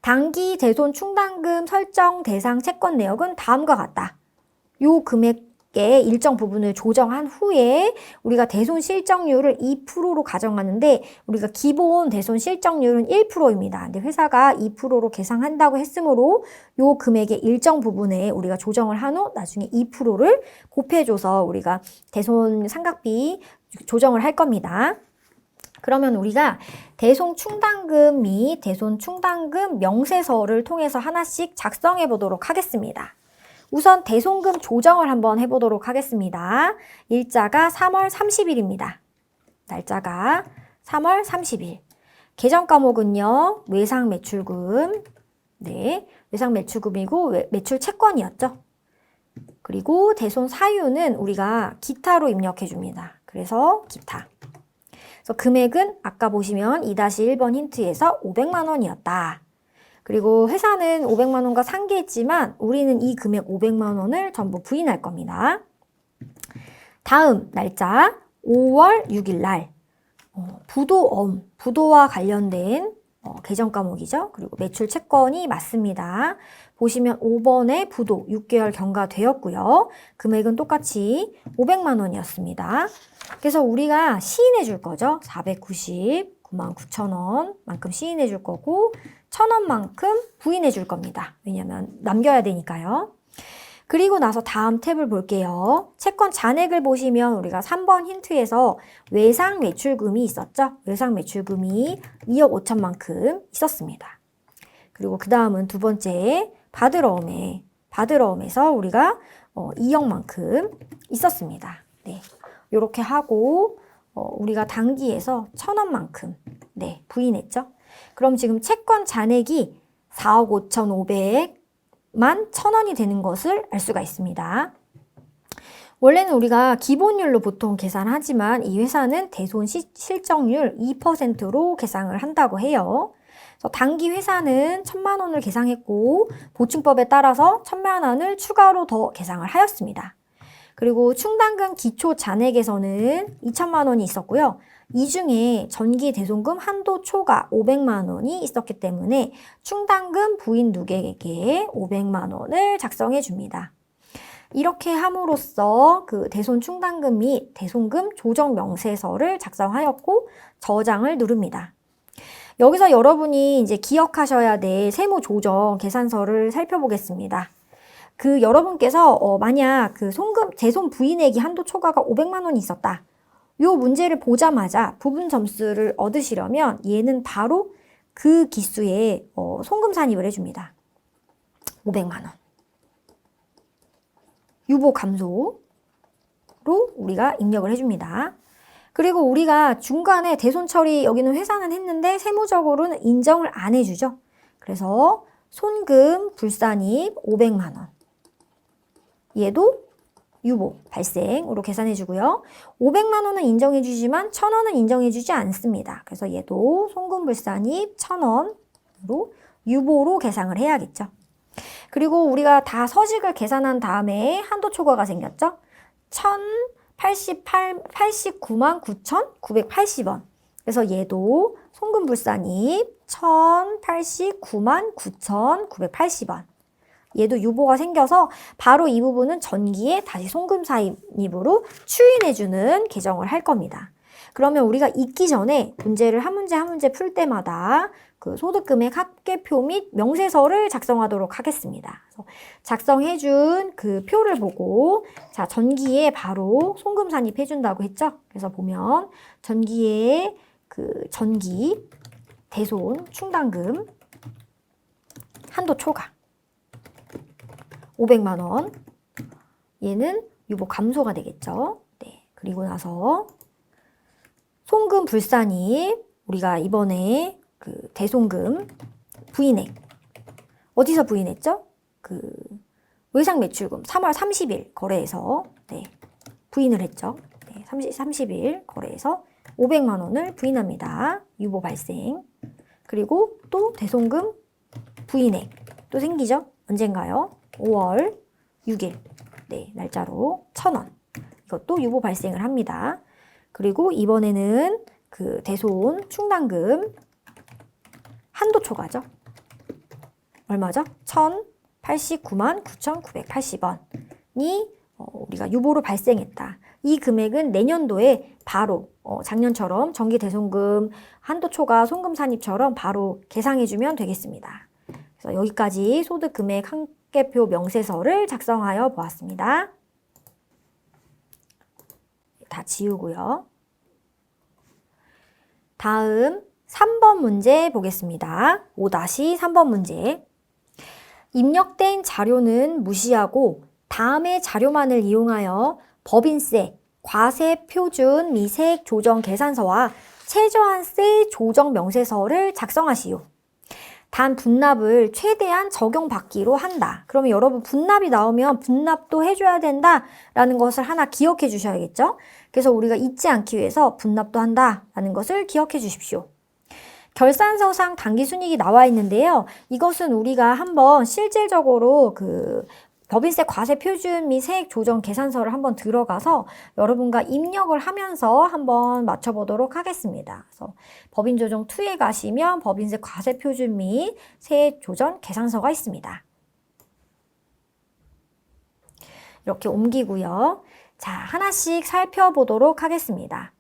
단기 대손 충당금 설정 대상 채권 내역은 다음과 같다. 요 금액의 일정 부분을 조정한 후에 우리가 대손 실적률을 2%로 가정하는데 우리가 기본 대손 실적률은 1%입니다. 근데 회사가 2%로 계상한다고 했으므로 요 금액의 일정 부분에 우리가 조정을 한 후 나중에 2%를 곱해줘서 우리가 대손 상각비 조정을 할 겁니다. 그러면 우리가 대손 충당금 및 대손 충당금 명세서를 통해서 하나씩 작성해 보도록 하겠습니다. 우선 대손금 조정을 한번 해보도록 하겠습니다. 일자가 3월 30일입니다. 날짜가 3월 30일. 계정 과목은요, 외상 매출금. 네, 외상 매출금이고 매출 채권이었죠. 그리고 대손 사유는 우리가 기타로 입력해 줍니다. 그래서 기타. 그래서 금액은 아까 보시면 2-1번 힌트에서 500만 원이었다. 그리고 회사는 500만 원과 상계했지만 우리는 이 금액 500만 원을 전부 부인할 겁니다. 다음 날짜 5월 6일 날 부도와 관련된 계정 과목이죠. 그리고 매출 채권이 맞습니다. 보시면 5번에 부도 6개월 경과되었고요. 금액은 똑같이 500만 원이었습니다. 그래서 우리가 시인해 줄 거죠. 499만 9천 원만큼 시인해 줄 거고 1,000원만큼 부인해 줄 겁니다. 왜냐면 남겨야 되니까요. 그리고 나서 다음 탭을 볼게요. 채권 잔액을 보시면 우리가 3번 힌트에서 외상 매출금이 있었죠. 외상 매출금이 2억 5천만큼 있었습니다. 그리고 그 다음은 두 번째 바드러움에서 우리가 2억만큼 있었습니다. 네, 이렇게 하고 우리가 단기에서 1,000원만큼 네, 부인했죠. 그럼 지금 채권 잔액이 4억 5,500만 1,000원이 되는 것을 알 수가 있습니다. 원래는 우리가 기본율로 보통 계산하지만 이 회사는 대손 실적률 2%로 계상을 한다고 해요. 그래서 단기 회사는 1,000만 원을 계상했고 보충법에 따라서 1,000만 원을 추가로 더 계상을 하였습니다. 그리고 충당금 기초 잔액에서는 2,000만 원이 있었고요. 이 중에 전기 대손금 한도 초과 500만 원이 있었기 때문에 충당금 부인 누객에게 500만 원을 작성해 줍니다. 이렇게 함으로써 그 대손 충당금 및 대손금 조정 명세서를 작성하였고 저장을 누릅니다. 여기서 여러분이 이제 기억하셔야 될 세무 조정 계산서를 살펴보겠습니다. 그 여러분께서 만약 그 대손 부인액이 한도 초과가 500만 원이 있었다. 요 문제를 보자마자 부분 점수를 얻으시려면 얘는 바로 그 기수에 송금 산입을 해줍니다. 500만 원. 유보 감소로 우리가 입력을 해줍니다. 그리고 우리가 중간에 대손 처리 여기는 회사는 했는데 세무적으로는 인정을 안 해주죠. 그래서 손금 불산입 500만 원. 얘도 유보 발생으로 계산해 주고요. 500만 원은 인정해 주지만 1,000원은 인정해 주지 않습니다. 그래서 얘도 송금 불산입 1,000원으로 유보로 계상을 해야겠죠. 그리고 우리가 다 서식을 계산한 다음에 한도 초과가 생겼죠. 1,089만 9,980원. 그래서 얘도 송금 불산입 1,089만 9,980원. 얘도 유보가 생겨서 바로 이 부분은 전기에 다시 송금 산입으로 추인해주는 개정을 할 겁니다. 그러면 우리가 잊기 전에 문제를 한 문제 한 문제 풀 때마다 그 소득금액 합계표 및 명세서를 작성하도록 하겠습니다. 그래서 작성해준 그 표를 보고 자 전기에 바로 송금 산입해준다고 했죠. 그래서 보면 전기에 그 전기 대손 충당금 한도 초과 500만 원. 얘는 유보 감소가 되겠죠. 네. 그리고 나서 송금 불산입 우리가 이번에 그 대손금 부인액. 어디서 부인했죠? 그 외상 매출금 3월 30일 거래해서 네, 부인을 했죠. 네, 30일 거래해서 500만 원을 부인합니다. 유보 발생. 그리고 또 대손금 부인액 또 생기죠? 언젠가요? 5월 6일 네, 날짜로 1,000원. 이것도 유보 발생을 합니다. 그리고 이번에는 그 대손 충당금 한도 초과죠. 얼마죠? 1,089만 9,980원이 우리가 유보로 발생했다. 이 금액은 내년도에 바로 작년처럼 정기 대손금 한도 초과 송금 산입처럼 바로 계상해주면 되겠습니다. 그래서 여기까지 소득 금액 한계표 명세서를 작성하여 보았습니다. 다 지우고요. 다음 3번 문제 보겠습니다. 5-3번 문제. 입력된 자료는 무시하고 다음의 자료만을 이용하여 법인세, 과세 표준 미 세액 조정 계산서와 최저한세 조정 명세서를 작성하시오. 단 분납을 최대한 적용받기로 한다. 그러면 여러분 분납이 나오면 분납도 해줘야 된다라는 것을 하나 기억해 주셔야겠죠? 그래서 우리가 잊지 않기 위해서 분납도 한다라는 것을 기억해 주십시오. 결산서상 당기순이익이 나와 있는데요. 이것은 우리가 한번 실질적으로 그 법인세 과세 표준 및 세액 조정 계산서를 한번 들어가서 여러분과 입력을 하면서 한번 맞춰보도록 하겠습니다. 그래서 법인조정 2에 가시면 법인세 과세 표준 및 세액 조정 계산서가 있습니다. 이렇게 옮기고요. 자, 하나씩 살펴보도록 하겠습니다.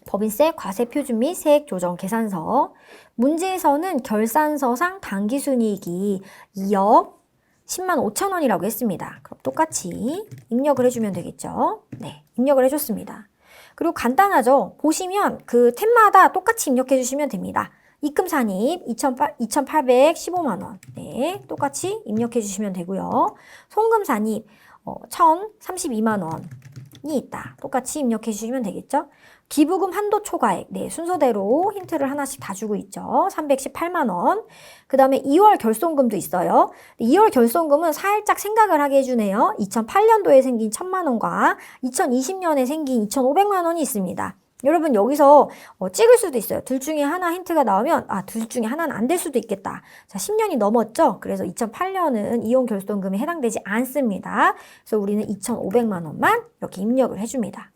법인세 과세 표준 및 세액 조정 계산서. 문제에서는 결산서상 당기순이익이 2억 10만 5천 원이라고 했습니다. 그럼 똑같이 입력을 해주면 되겠죠? 네, 입력을 해줬습니다. 그리고 간단하죠? 보시면 그 탭마다 똑같이 입력해 주시면 됩니다. 입금 산입 2,815만 원. 네, 똑같이 입력해 주시면 되고요. 송금 산입 1,032만 원이 있다. 똑같이 입력해 주시면 되겠죠? 기부금 한도 초과액, 네, 순서대로 힌트를 하나씩 다 주고 있죠. 318만 원. 그 다음에 2월 결손금도 있어요. 2월 결손금은 살짝 생각을 하게 해주네요. 2008년도에 생긴 1,000만 원과 2020년에 생긴 2,500만 원이 있습니다. 여러분 여기서 찍을 수도 있어요. 둘 중에 하나 힌트가 나오면 둘 중에 하나는 안 될 수도 있겠다. 자, 10년이 넘었죠? 그래서 2008년은 이혼 결손금에 해당되지 않습니다. 그래서 우리는 2,500만 원만 이렇게 입력을 해줍니다.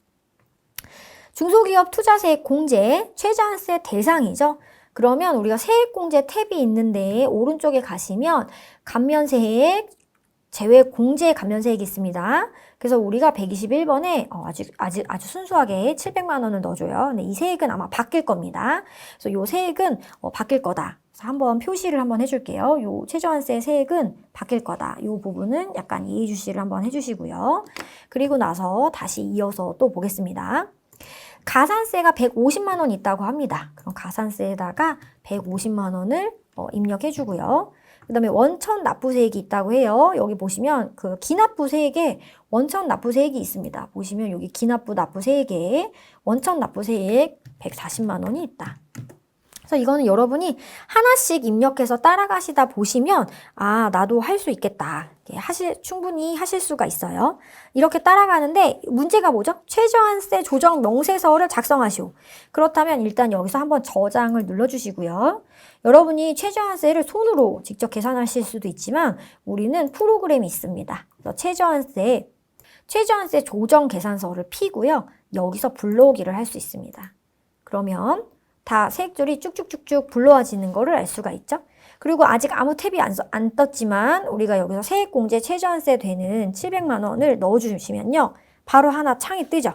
중소기업 투자세액 공제, 최저한세 대상이죠. 그러면 우리가 세액공제 탭이 있는데 오른쪽에 가시면 감면세액, 제외공제 감면세액이 있습니다. 그래서 우리가 121번에 아주 순수하게 700만 원을 넣어줘요. 근데 이 세액은 아마 바뀔 겁니다. 그래서 이 세액은 바뀔 거다. 그래서 한번 표시를 한번 해줄게요. 요 최저한세 세액은 바뀔 거다. 이 부분은 약간 이해주시를 한번 해주시고요. 그리고 나서 다시 이어서 또 보겠습니다. 가산세가 150만 원 있다고 합니다. 그럼 가산세에다가 150만 원을 입력해 주고요. 그 다음에 원천 납부세액이 있다고 해요. 여기 보시면 그 기납부세액에 원천 납부세액이 있습니다. 보시면 여기 기납부 납부세액에 원천 납부세액 140만 원이 있다. 그래서 이거는 여러분이 하나씩 입력해서 따라가시다 보시면 나도 할 수 있겠다. 충분히 하실 수가 있어요. 이렇게 따라가는데 문제가 뭐죠? 최저한세 조정 명세서를 작성하시오. 그렇다면 일단 여기서 한번 저장을 눌러주시고요. 여러분이 최저한세를 손으로 직접 계산하실 수도 있지만 우리는 프로그램이 있습니다. 그래서 최저한세 조정 계산서를 피고요. 여기서 불러오기를 할 수 있습니다. 그러면 다 세액줄이 쭉쭉쭉쭉 불러와지는 거를 알 수가 있죠. 그리고 아직 아무 탭이 안 떴지만 우리가 여기서 세액공제 최저한세 되는 700만 원을 넣어주시면요. 바로 하나 창이 뜨죠.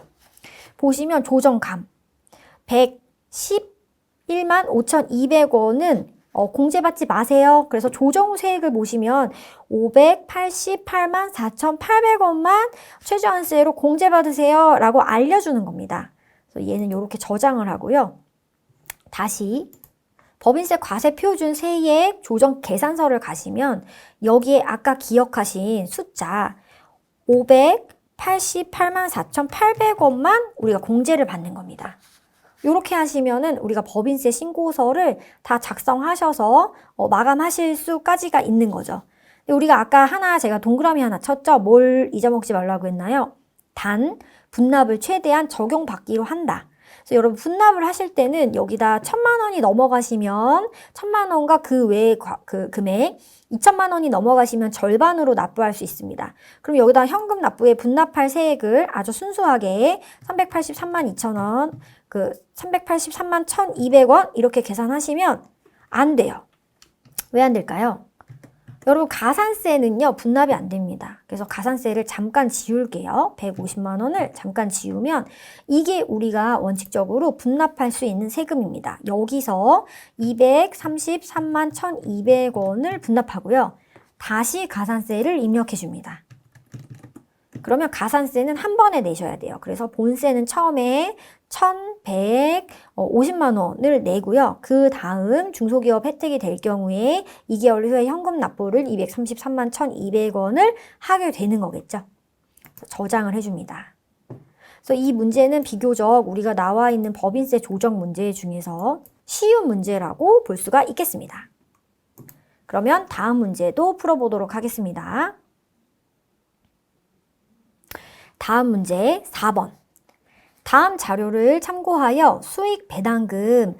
보시면 조정감 111만 5,200원은 공제받지 마세요. 그래서 조정 후 세액을 보시면 588만 4,800원만 최저한세로 공제받으세요 라고 알려주는 겁니다. 그래서 얘는 이렇게 저장을 하고요. 다시 법인세 과세 표준 세액 조정 계산서를 가시면 여기에 아까 기억하신 숫자 588만 4,800원만 우리가 공제를 받는 겁니다. 이렇게 하시면은 우리가 법인세 신고서를 다 작성하셔서 마감하실 수까지가 있는 거죠. 우리가 아까 제가 동그라미 하나 쳤죠? 뭘 잊어먹지 말라고 했나요? 단, 분납을 최대한 적용받기로 한다. 그래서 여러분 분납을 하실 때는 여기다 1,000만 원이 넘어가시면 1,000만 원과 그 외의 그 금액 2,000만 원이 넘어가시면 절반으로 납부할 수 있습니다. 그럼 여기다 현금 납부에 분납할 세액을 아주 순수하게 383만 2천 원, 383만 1,200원 이렇게 계산하시면 안 돼요. 왜 안 될까요? 여러분 가산세는요 분납이 안 됩니다. 그래서 가산세를 잠깐 지울게요. 150만 원을 잠깐 지우면 이게 우리가 원칙적으로 분납할 수 있는 세금입니다. 여기서 233만 1,200원을 분납하고요. 다시 가산세를 입력해 줍니다. 그러면 가산세는 한 번에 내셔야 돼요. 그래서 본세는 처음에 1,150만 원을 내고요. 그 다음 중소기업 혜택이 될 경우에 2개월 후에 현금 납부를 233만 1,200원을 하게 되는 거겠죠. 저장을 해줍니다. 그래서 이 문제는 비교적 우리가 나와 있는 법인세 조정 문제 중에서 쉬운 문제라고 볼 수가 있겠습니다. 그러면 다음 문제도 풀어보도록 하겠습니다. 다음 문제 4번. 다음 자료를 참고하여 수익 배당금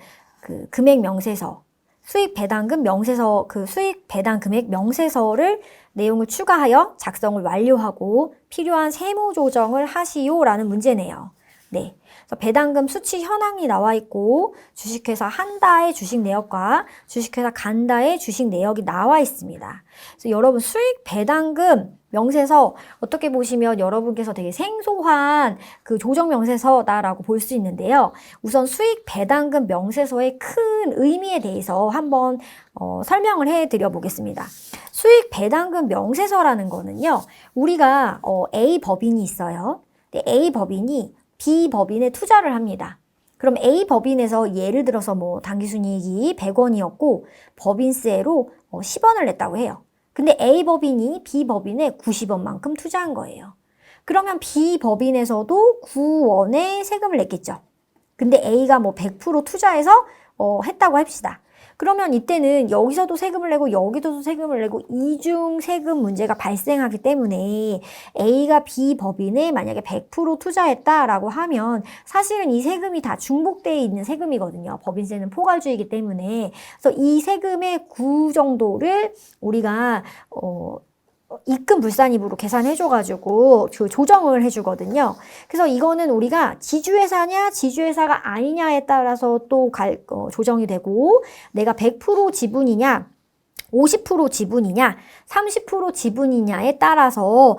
금액 명세서, 수익 배당금 명세서 수익 배당 금액 명세서를 내용을 추가하여 작성을 완료하고 필요한 세무 조정을 하시오라는 문제네요. 네. 그래서 배당금 수치 현황이 나와 있고 주식회사 한다의 주식 내역과 주식회사 간다의 주식 내역이 나와 있습니다. 그래서 여러분 수익 배당금 명세서 어떻게 보시면 여러분께서 되게 생소한 조정 명세서다라고 볼 수 있는데요. 우선 수익 배당금 명세서의 큰 의미에 대해서 한번 설명을 해드려 보겠습니다. 수익 배당금 명세서라는 거는요. 우리가 A 법인이 있어요. A 법인이 B 법인에 투자를 합니다. 그럼 A 법인에서 예를 들어서 당기순이익이 100원이었고 법인세로 10원을 냈다고 해요. 근데 A 법인이 B 법인에 90원만큼 투자한 거예요. 그러면 B 법인에서도 9원의 세금을 냈겠죠. 근데 A가 100% 투자해서 했다고 합시다. 그러면 이때는 여기서도 세금을 내고 여기서도 세금을 내고 이중 세금 문제가 발생하기 때문에 A가 B 법인에 만약에 100% 투자했다라고 하면 사실은 이 세금이 다 중복되어 있는 세금이거든요. 법인세는 포괄주의이기 때문에. 그래서 이 세금의 9 정도를 우리가 입금 불산입으로 계산해줘가지고 조정을 해주거든요. 그래서 이거는 우리가 지주회사냐 지주회사가 아니냐에 따라서 또 조정이 되고 내가 100% 지분이냐 50% 지분이냐 30% 지분이냐에 따라서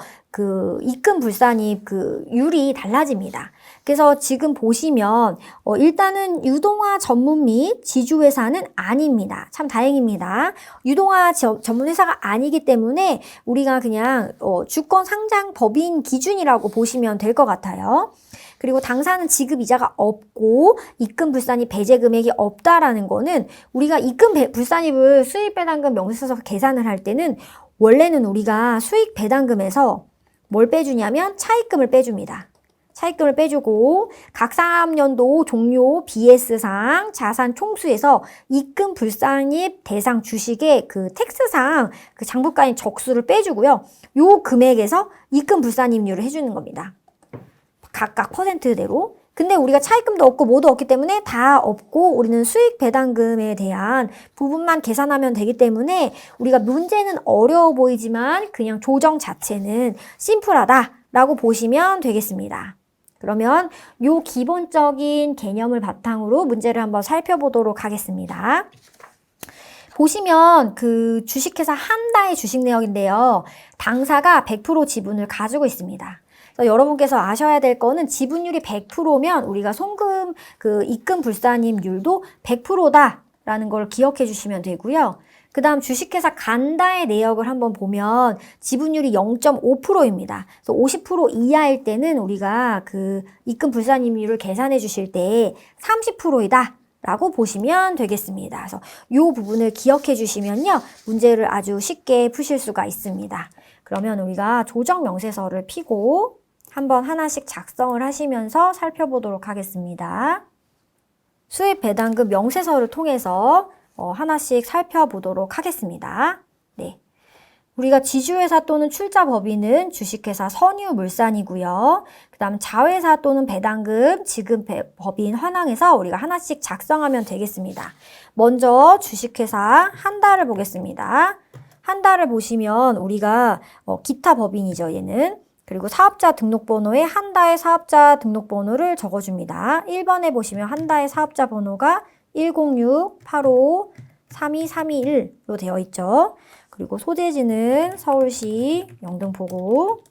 입금 불산입 율이 달라집니다. 그래서 지금 보시면 일단은 유동화 전문 및 지주회사는 아닙니다. 참 다행입니다. 유동화 전문 회사가 아니기 때문에 우리가 그냥 주권 상장 법인 기준이라고 보시면 될 것 같아요. 그리고 당사는 지급 이자가 없고 입금 불산입 배제 금액이 없다라는 거는 우리가 입금 불산입을 수익 배당금 명세서에서 계산을 할 때는 원래는 우리가 수익 배당금에서 뭘 빼주냐면 차입금을 빼줍니다. 차입금을 빼주고 각 3년도 종료 BS상 자산 총수에서 입금 불산입 대상 주식의 텍스상 장부가인 적수를 빼주고요. 요 금액에서 입금 불산입률을 해주는 겁니다. 각각 퍼센트대로. 근데 우리가 차입금도 없고 뭐도 없기 때문에 다 없고 우리는 수익 배당금에 대한 부분만 계산하면 되기 때문에 우리가 문제는 어려워 보이지만 그냥 조정 자체는 심플하다라고 보시면 되겠습니다. 그러면 요 기본적인 개념을 바탕으로 문제를 한번 살펴보도록 하겠습니다. 보시면 주식회사 한다의 주식 내역인데요. 당사가 100% 지분을 가지고 있습니다. 그래서 여러분께서 아셔야 될 거는 지분율이 100%면 우리가 송금 입금 불산입률도 100%다라는 걸 기억해 주시면 되고요. 그 다음 주식회사 간다의 내역을 한번 보면 지분율이 0.5%입니다. 그래서 50% 이하일 때는 우리가 입금 불산입률을 계산해 주실 때 30%이다. 라고 보시면 되겠습니다. 그래서 이 부분을 기억해 주시면요. 문제를 아주 쉽게 푸실 수가 있습니다. 그러면 우리가 조정 명세서를 펴고 한번 하나씩 작성을 하시면서 살펴보도록 하겠습니다. 수입 배당금 명세서를 통해서 하나씩 살펴보도록 하겠습니다. 네. 우리가 지주회사 또는 출자법인은 주식회사 선유물산이고요. 그 다음 자회사 또는 배당금 지급법인 환항에서 우리가 하나씩 작성하면 되겠습니다. 먼저 주식회사 한 달을 보겠습니다. 한 달을 보시면 우리가 기타 법인이죠, 얘는. 그리고 사업자 등록번호에 한다의 사업자 등록번호를 적어줍니다. 1번에 보시면 한다의 사업자 번호가 106-85-32321로 되어 있죠. 그리고 소재지는 서울시 영등포구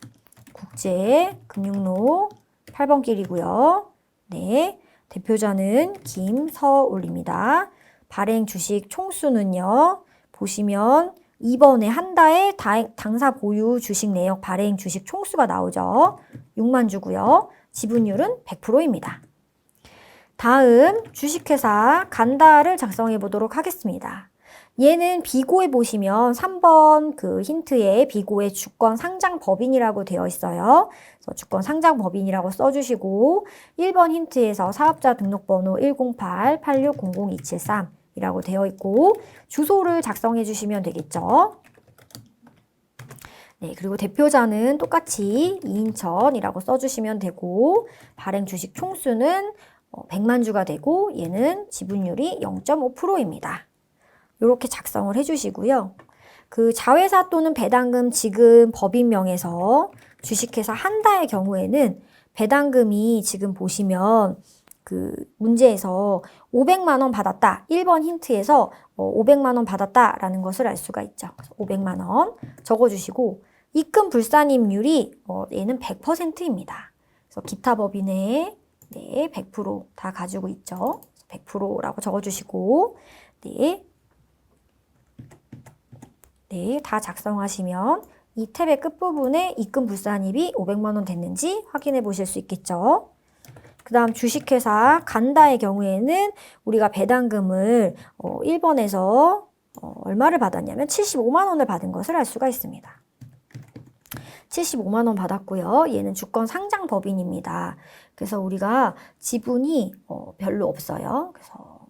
국제금융로 8번 길이고요. 네, 대표자는 김서울입니다. 발행 주식 총수는요. 보시면 2번에 한다의 당사 보유 주식 내역 발행 주식 총수가 나오죠. 6만 주고요. 지분율은 100%입니다. 다음 주식회사 간다를 작성해 보도록 하겠습니다. 얘는 비고에 보시면 3번 그 힌트에 비고에 주권 상장 법인이라고 되어 있어요. 그래서 주권 상장 법인이라고 써주시고 1번 힌트에서 사업자 등록번호 108-8600-273 이라고 되어 있고 주소를 작성해 주시면 되겠죠. 네, 그리고 대표자는 똑같이 이인천이라고 써주시면 되고 발행 주식 총수는 100만 주가 되고 얘는 지분율이 0.5%입니다. 이렇게 작성을 해주시고요. 그 자회사 또는 배당금 지급 법인명에서 주식회사 한다의 경우에는 배당금이 지금 보시면 그 문제에서 500만 원 받았다. 1번 힌트에서 500만 원 받았다라는 것을 알 수가 있죠. 500만 원 적어주시고 입금 불산임률이 얘는 100%입니다. 그래서 기타 법인에 네, 100% 다 가지고 있죠. 100%라고 적어주시고 네. 네, 다 작성하시면 이 탭의 끝부분에 입금 불산입이 500만 원 됐는지 확인해 보실 수 있겠죠. 그 다음 주식회사 간다의 경우에는 우리가 배당금을 1번에서 얼마를 받았냐면 75만 원을 받은 것을 알 수가 있습니다. 75만 원 받았고요. 얘는 주권 상장 법인입니다. 그래서 우리가 지분이 별로 없어요. 그래서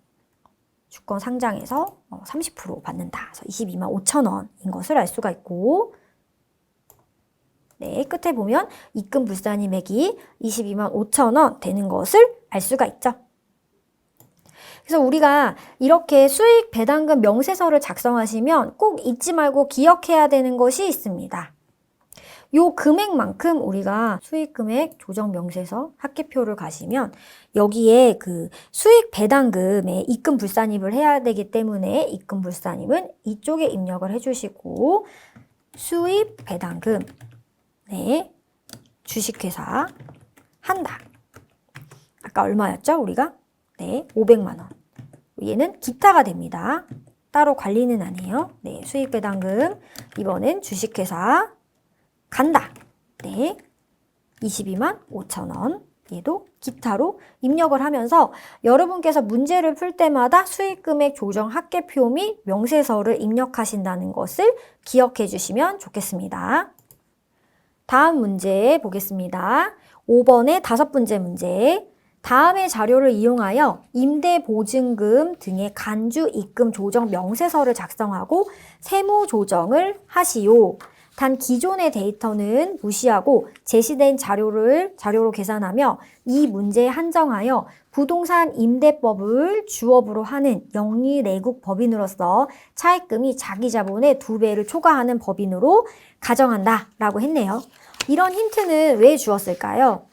주권 상장에서 30% 받는다. 그래서 22만 5천 원인 것을 알 수가 있고 네, 끝에 보면 입금 불산임액이 22만 5천 원 되는 것을 알 수가 있죠. 그래서 우리가 이렇게 수익 배당금 명세서를 작성하시면 꼭 잊지 말고 기억해야 되는 것이 있습니다. 요 금액만큼 우리가 수익금액 조정 명세서 합계표를 가시면 여기에 그 수익 배당금에 입금 불산입을 해야 되기 때문에 입금 불산입은 이쪽에 입력을 해주시고 수익 배당금 네 주식회사 한다. 아까 얼마였죠 우리가? 네 500만 원. 얘는 기타가 됩니다. 따로 관리는 안 해요. 네 수익 배당금 이번엔 주식회사 간다. 네. 22만 5천 원. 얘도 기타로 입력을 하면서 여러분께서 문제를 풀 때마다 수익금액 조정 합계표 및 명세서를 입력하신다는 것을 기억해 주시면 좋겠습니다. 다음 문제 보겠습니다. 5번의 5번째 문제. 다음의 자료를 이용하여 임대보증금 등의 간주 입금 조정 명세서를 작성하고 세무 조정을 하시오. 단 기존의 데이터는 무시하고 제시된 자료로 계산하며 이 문제에 한정하여 부동산 임대법을 주업으로 하는 영리내국 법인으로서 차입금이 자기 자본의 2배를 초과하는 법인으로 가정한다 라고 했네요. 이런 힌트는 왜 주었을까요?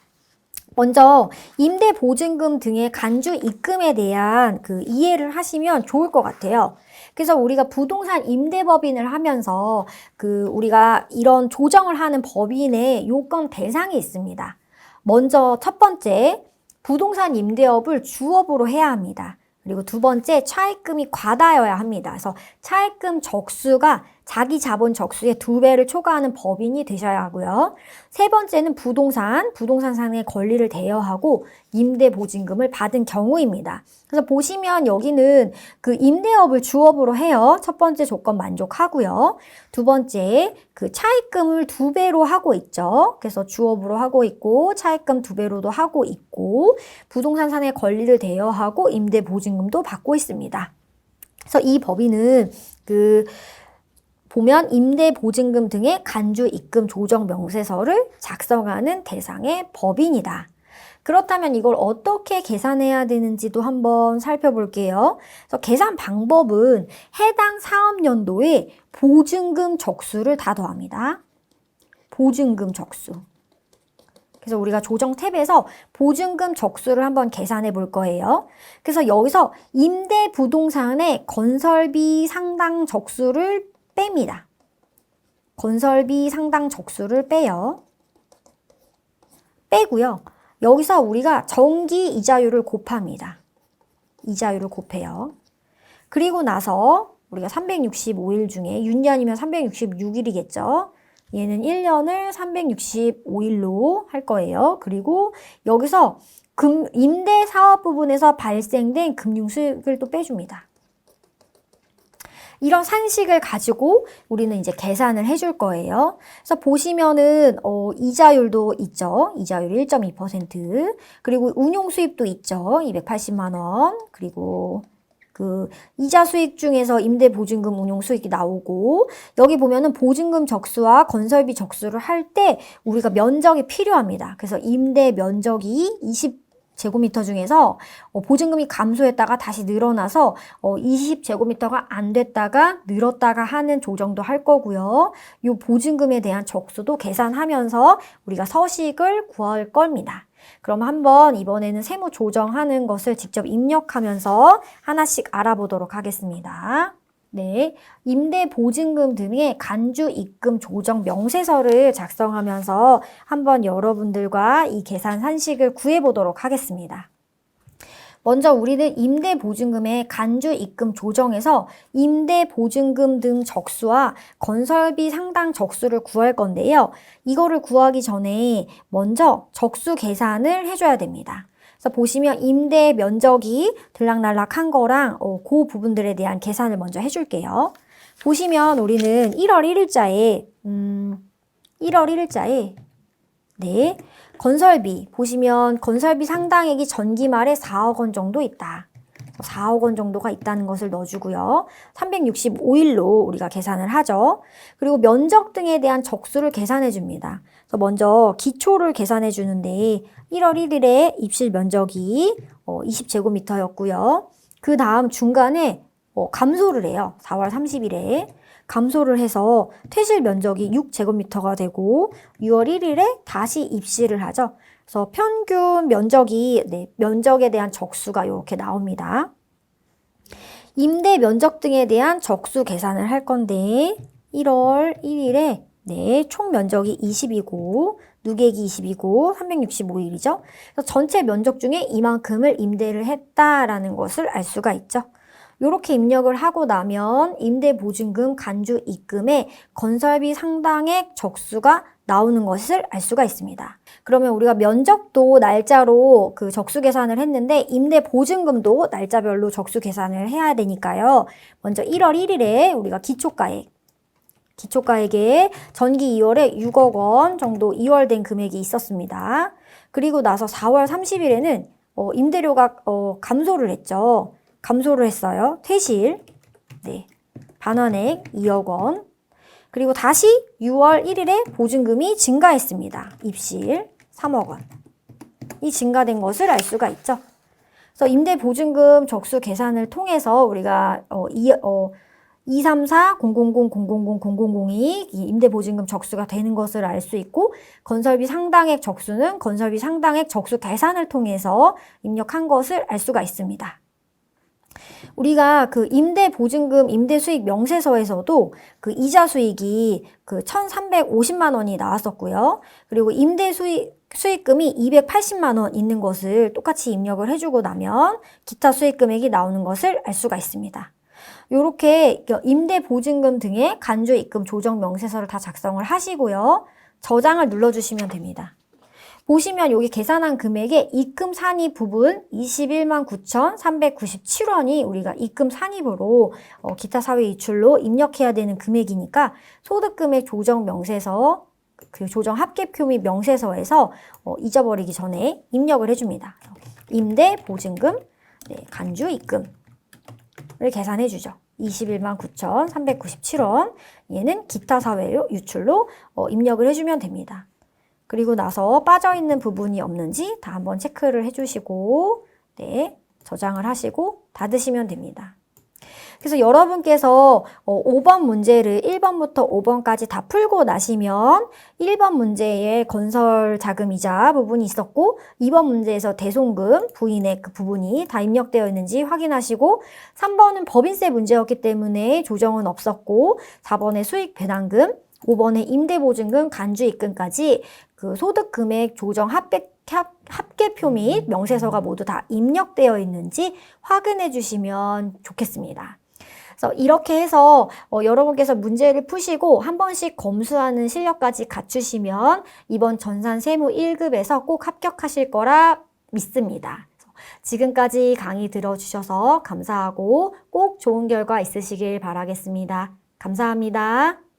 먼저 임대보증금 등의 간주 입금에 대한 그 이해를 하시면 좋을 것 같아요. 그래서 우리가 부동산 임대법인을 하면서 그 우리가 이런 조정을 하는 법인의 요건 대상이 있습니다. 먼저 첫 번째, 부동산 임대업을 주업으로 해야 합니다. 그리고 두 번째, 차입금이 과다여야 합니다. 그래서 차입금 적수가 자기 자본 적수의 2배를 초과하는 법인이 되셔야 하고요. 세 번째는 부동산상의 권리를 대여하고 임대보증금을 받은 경우입니다. 그래서 보시면 여기는 그 임대업을 주업으로 해요. 첫 번째 조건 만족하고요. 두 번째, 그 차입금을 2배로 하고 있죠. 그래서 주업으로 하고 있고 차입금 2배로도 하고 있고 부동산상의 권리를 대여하고 임대보증금도 받고 있습니다. 그래서 이 법인은 보면 임대보증금 등의 간주 입금 조정 명세서를 작성하는 대상의 법인이다. 그렇다면 이걸 어떻게 계산해야 되는지도 한번 살펴볼게요. 그래서 계산 방법은 해당 사업연도에 보증금 적수를 다 더합니다. 보증금 적수. 그래서 우리가 조정 탭에서 보증금 적수를 한번 계산해 볼 거예요. 그래서 여기서 임대부동산의 건설비 상당 적수를 뺍니다. 건설비 상당 적수를 빼요. 빼고요. 여기서 우리가 정기 이자율을 곱합니다. 이자율을 곱해요. 그리고 나서 우리가 365일 중에 윤년이면 366일이겠죠. 얘는 1년을 365일로 할 거예요. 그리고 여기서 임대 사업 부분에서 발생된 금융 수익을 또 빼줍니다. 이런 산식을 가지고 우리는 이제 계산을 해줄 거예요. 그래서 보시면은 이자율도 있죠. 이자율 1.2%. 그리고 운용 수입도 있죠. 280만 원. 그리고 그 이자 수익 중에서 임대 보증금 운용 수익이 나오고 여기 보면은 보증금 적수와 건설비 적수를 할 때 우리가 면적이 필요합니다. 그래서 임대 면적이 20제곱미터 중에서 보증금이 감소했다가 다시 늘어나서 20제곱미터가 안 됐다가 늘었다가 하는 조정도 할 거고요. 이 보증금에 대한 적수도 계산하면서 우리가 서식을 구할 겁니다. 그럼 한번 이번에는 세무 조정하는 것을 직접 입력하면서 하나씩 알아보도록 하겠습니다. 네, 임대보증금 등의 간주 입금 조정 명세서를 작성하면서 한번 여러분들과 이 계산 산식을 구해보도록 하겠습니다. 먼저 우리는 임대보증금의 간주 입금 조정에서 임대보증금 등 적수와 건설비 상당 적수를 구할 건데요. 이거를 구하기 전에 먼저 적수 계산을 해줘야 됩니다. 그래서 보시면 임대 면적이 들락날락한 거랑 그 부분들에 대한 계산을 먼저 해줄게요. 보시면 우리는 1월 1일자에 네, 건설비 보시면 건설비 상당액이 전기 말에 4억 원 정도 있다. 4억 원 정도가 있다는 것을 넣어주고요. 365일로 우리가 계산을 하죠. 그리고 면적 등에 대한 적수를 계산해 줍니다. 그래서 먼저 기초를 계산해 주는데 1월 1일에 입실 면적이 20제곱미터였고요. 그 다음 중간에 감소를 해요. 4월 30일에. 감소를 해서 퇴실 면적이 6제곱미터가 되고 6월 1일에 다시 입실을 하죠. 그래서 평균 면적이 면적에 대한 적수가 이렇게 나옵니다. 임대 면적 등에 대한 적수 계산을 할 건데 1월 1일에 총 면적이 20이고 누계기 20이고 365일이죠. 그래서 전체 면적 중에 이만큼을 임대를 했다라는 것을 알 수가 있죠. 이렇게 입력을 하고 나면 임대보증금 간주 입금에 건설비 상당액 적수가 나오는 것을 알 수가 있습니다. 그러면 우리가 면적도 날짜로 그 적수 계산을 했는데 임대보증금도 날짜별로 적수 계산을 해야 되니까요. 먼저 1월 1일에 우리가 기초가액에 전기 2월에 6억 원 정도 2월된 금액이 있었습니다. 그리고 나서 4월 30일에는 임대료가 감소를 했죠. 감소를 했어요. 퇴실, 반환액 2억 원. 그리고 다시 6월 1일에 보증금이 증가했습니다. 입실 3억 원. 이 증가된 것을 알 수가 있죠. 그래서 임대보증금 적수 계산을 통해서 우리가 234,000,000,000이 임대보증금 적수가 되는 것을 알 수 있고 건설비 상당액 적수는 건설비 상당액 적수 계산을 통해서 입력한 것을 알 수가 있습니다. 우리가 그 임대보증금 임대수익 명세서에서도 그 이자 수익이 그 1,350만 원이 나왔었고요. 그리고 수익금이 280만 원 있는 것을 똑같이 입력을 해주고 나면 기타 수익 금액이 나오는 것을 알 수가 있습니다. 요렇게 임대 보증금 등의 간주 입금 조정 명세서를 다 작성을 하시고요. 저장을 눌러주시면 됩니다. 보시면 여기 계산한 금액에 입금 산입 부분 21만 9,397원이 우리가 입금 산입으로 기타 사회 이출로 입력해야 되는 금액이니까 소득금액 조정 명세서 그 조정 합계표 및 명세서에서 잊어버리기 전에 입력을 해줍니다. 임대 보증금, 네, 간주 입금을 계산해주죠. 21만 9,397원. 얘는 기타 사회 유출로 입력을 해주면 됩니다. 그리고 나서 빠져있는 부분이 없는지 다 한번 체크를 해주시고, 네, 저장을 하시고 닫으시면 됩니다. 그래서 여러분께서 5번 문제를 1번부터 5번까지 다 풀고 나시면 1번 문제에 건설 자금이자 부분이 있었고 2번 문제에서 대손금, 부인의 그 부분이 다 입력되어 있는지 확인하시고 3번은 법인세 문제였기 때문에 조정은 없었고 4번에 수익 배당금, 5번에 임대보증금, 간주입금까지 그 소득금액 조정 합계표 및 명세서가 모두 다 입력되어 있는지 확인해 주시면 좋겠습니다. 그래서 이렇게 해서 여러분께서 문제를 푸시고 한 번씩 검수하는 실력까지 갖추시면 이번 전산 세무 1급에서 꼭 합격하실 거라 믿습니다. 지금까지 강의 들어주셔서 감사하고 꼭 좋은 결과 있으시길 바라겠습니다. 감사합니다.